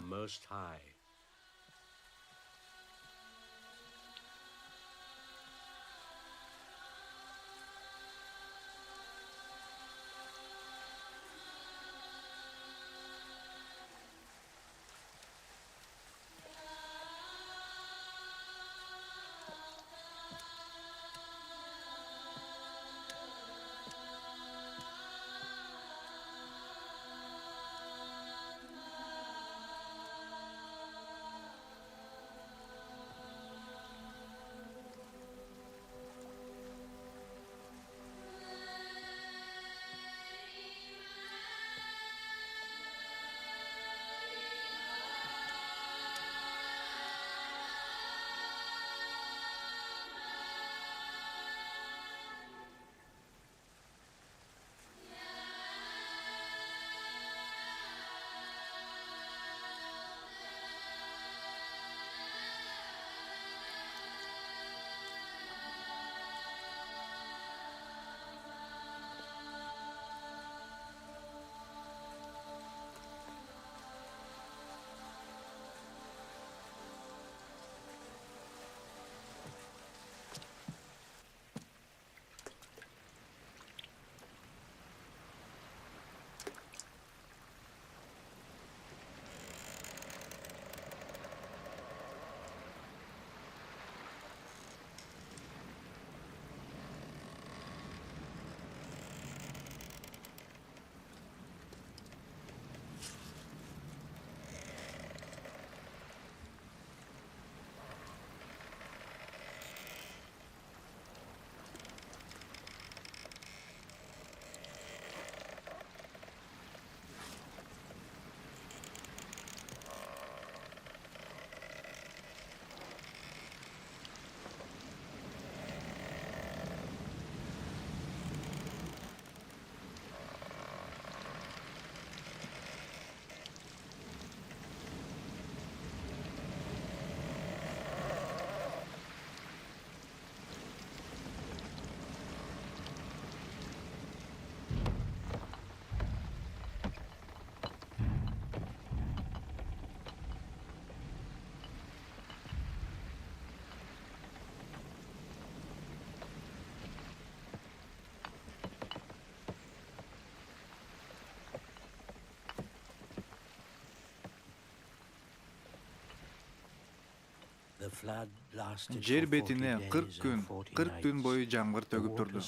Жер бетине 40 күн, 40 түн бою жаңгыр төгүп турду.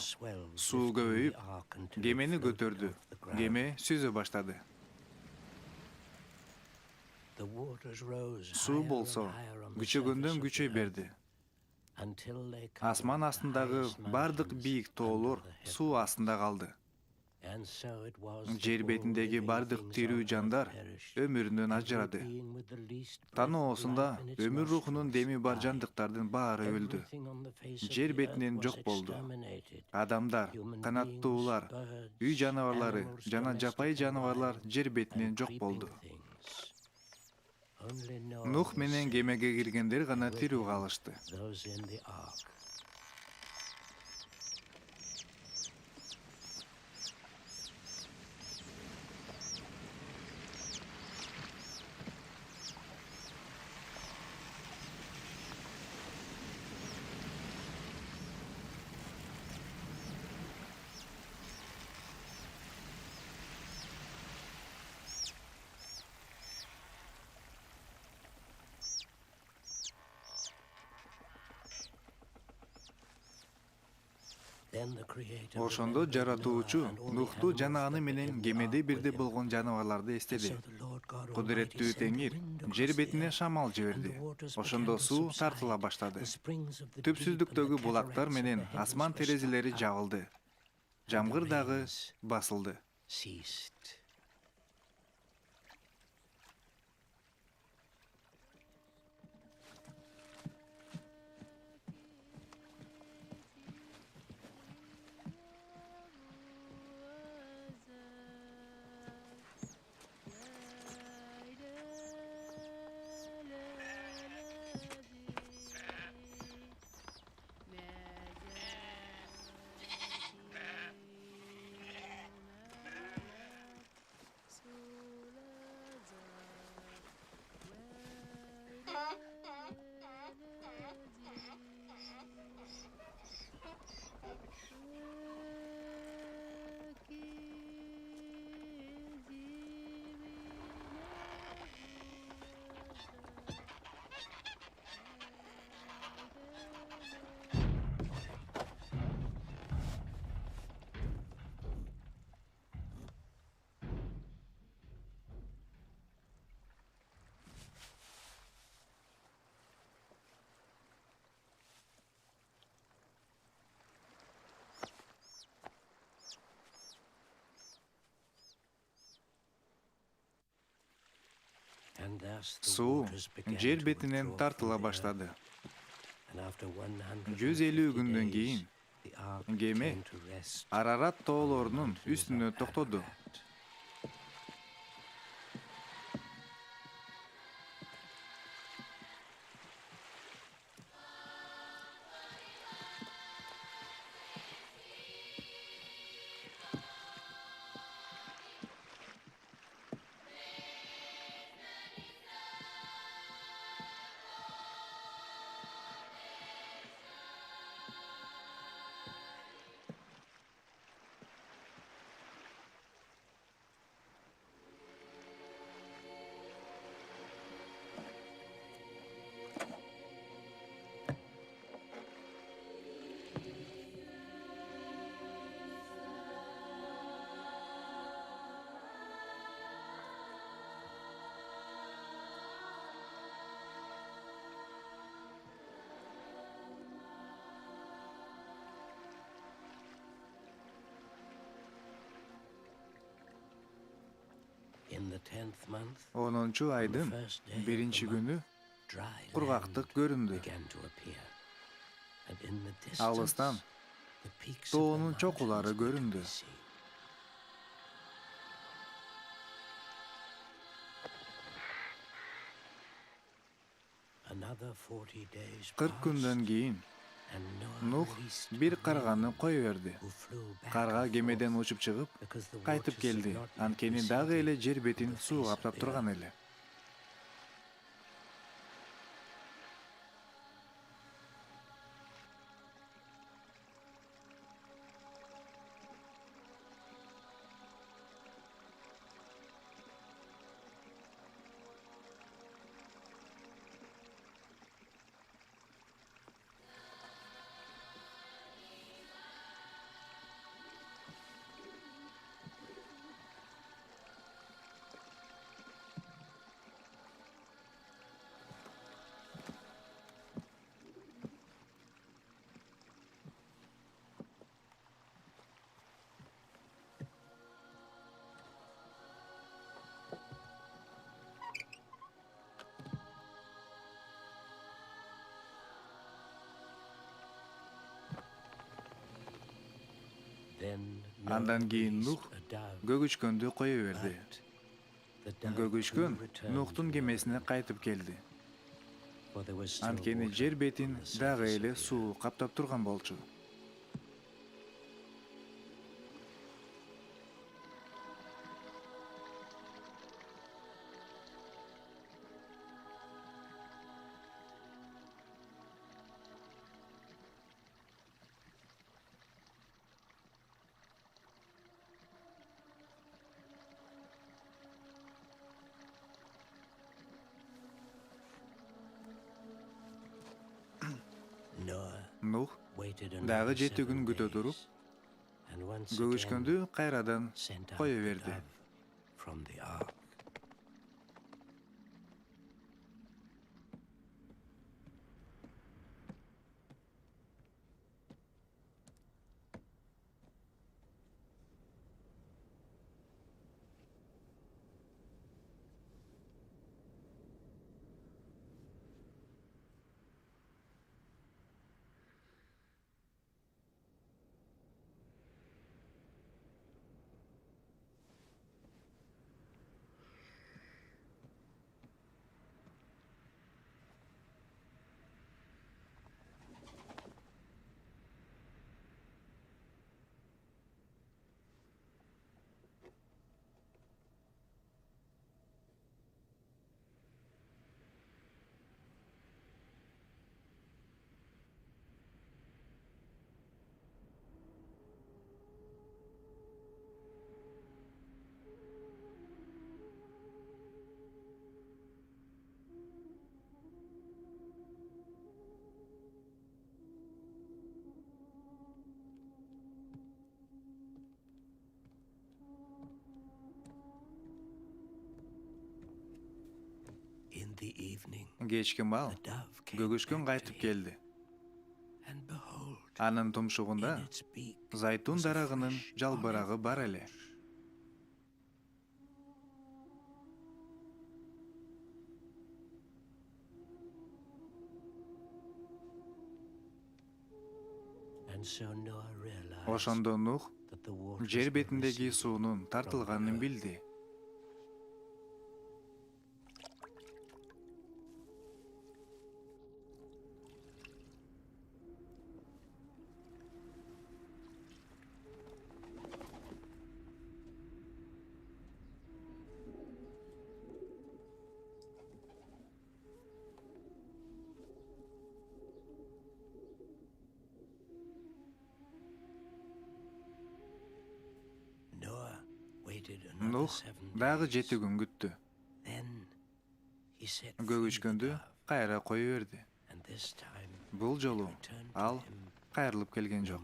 Суу көбөйүп, кемени көтөрдү. Кеме сүзө баштады. Суу болсо күчөгөндөн күчөй берди. Асман астындагы бардык бийик тоолор суу астында калды. Жер бетиндеги бардык тирүү жандар өмүрүнөн ажырады. Таноосунда өмүр рухунун деми бар жандыктардын баары өлдү. Жер бетинен жок болду. Адамдар, канаттуулар, үй жаныбарлары жана жапайы жаныбарлар жер бетинен жок болду. Nuh менен кемеге киргендер гана тирүү калышты. Ошондо жаратуучу Нухту жана аны менен кемеде бирде болгон жаныбарларды эстеди. Кудуреттүү Теңир жер бетине шамал жиберди. Ошондо суу тартыла баштады. Түпсүздүктөгү булактар менен асман терезелери жабылды. Жамгыр дагы басылды. Суу жер бетинен тартыла баштады. 150 күндөн кийин кеме Арарат тоолорунун үстүнө токтоду. Onuncu айдын 1 күнү кургактык көрүндү. Алыстан тоонун чокулары көрүндү. 40 күндөн кийин Нух бир карганы кое берди. Карга кемеден учуп чыгып, кайтып келди. Анткени дагы эле жер бетин суу каптап турган эле. Андан кийин Нух көгүчкөндү кое берди. Көгүшкөн Нухтун кемесине кайтып келди. Анткени жер бетин дагы эле суу каптап турган болчу. Нух дагы 7 күн күтө туруп, көгүшкөндү кайрадан кое берди. Кечки мал көгүшкөн кайтып келди. Анын тумшугунда зайтун дарагынын жалбырагы бар эле. Ошондо Нух жер бетиндеги суунун тартылганын билди. Нух дагы 7 күн күттү. Көгүшкөндү кайра кое берди. Бул жолу ал кайрылып келген жок.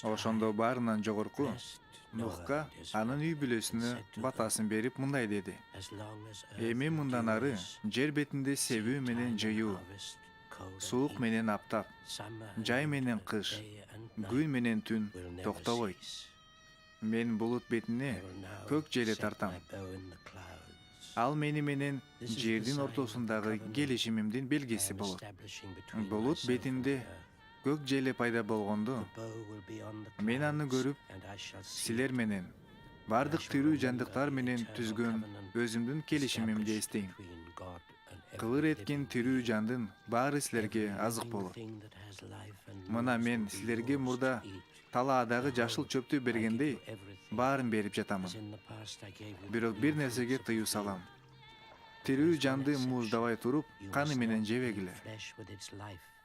Ошондо баарынан жогорку Нухка анын үй бүлөсүнө батасын берип мындай деди: эми мындан ары жер бетинде себүү менен жыюу, суук менен аптап, жай менен кыш, күн менен түн токтобойт. Мен булут бетине көк желе тартам. Ал мени менен жердин ортосундагы келишимимдин белгиси болот. Булут бетинде көк желе пайда болгондо мен аны көрүп, силер менен бардык тирүү жандыктар менен түзгөн өзүмдүн келишимимди эстейм. Кылыр эткен тирүү жандын баары силерге азык болот. Мына мен силерге мурда талаадагы жашыл чөптү бергендей баарын берип жатамын. Бирок бир нерсеге тыюу салам. Тирүү жанды мууздабай туруп, каны менен жебегиле.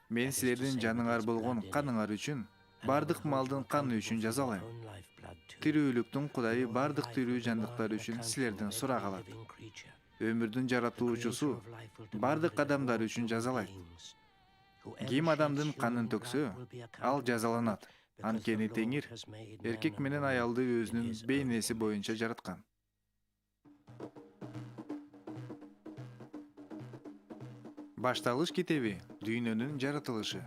Мен силердин жаныңар болгон каныңар үчүн бардык малдын каны үчүн жазалайм. Тирүүлүктүн Кудайы бардык тирүү жандыктар үчүн силерден сурак алат. Өмүрдүн жаратуучусу бардык адамдар үчүн жазалайт. Ким адамдын канын төксө, ал жазаланат. Анткени Теңир эркек менен аялды өзүнүн бейнеси боюнча жараткан. Башталыш китеби: Дүйнөнүн жаратылышы.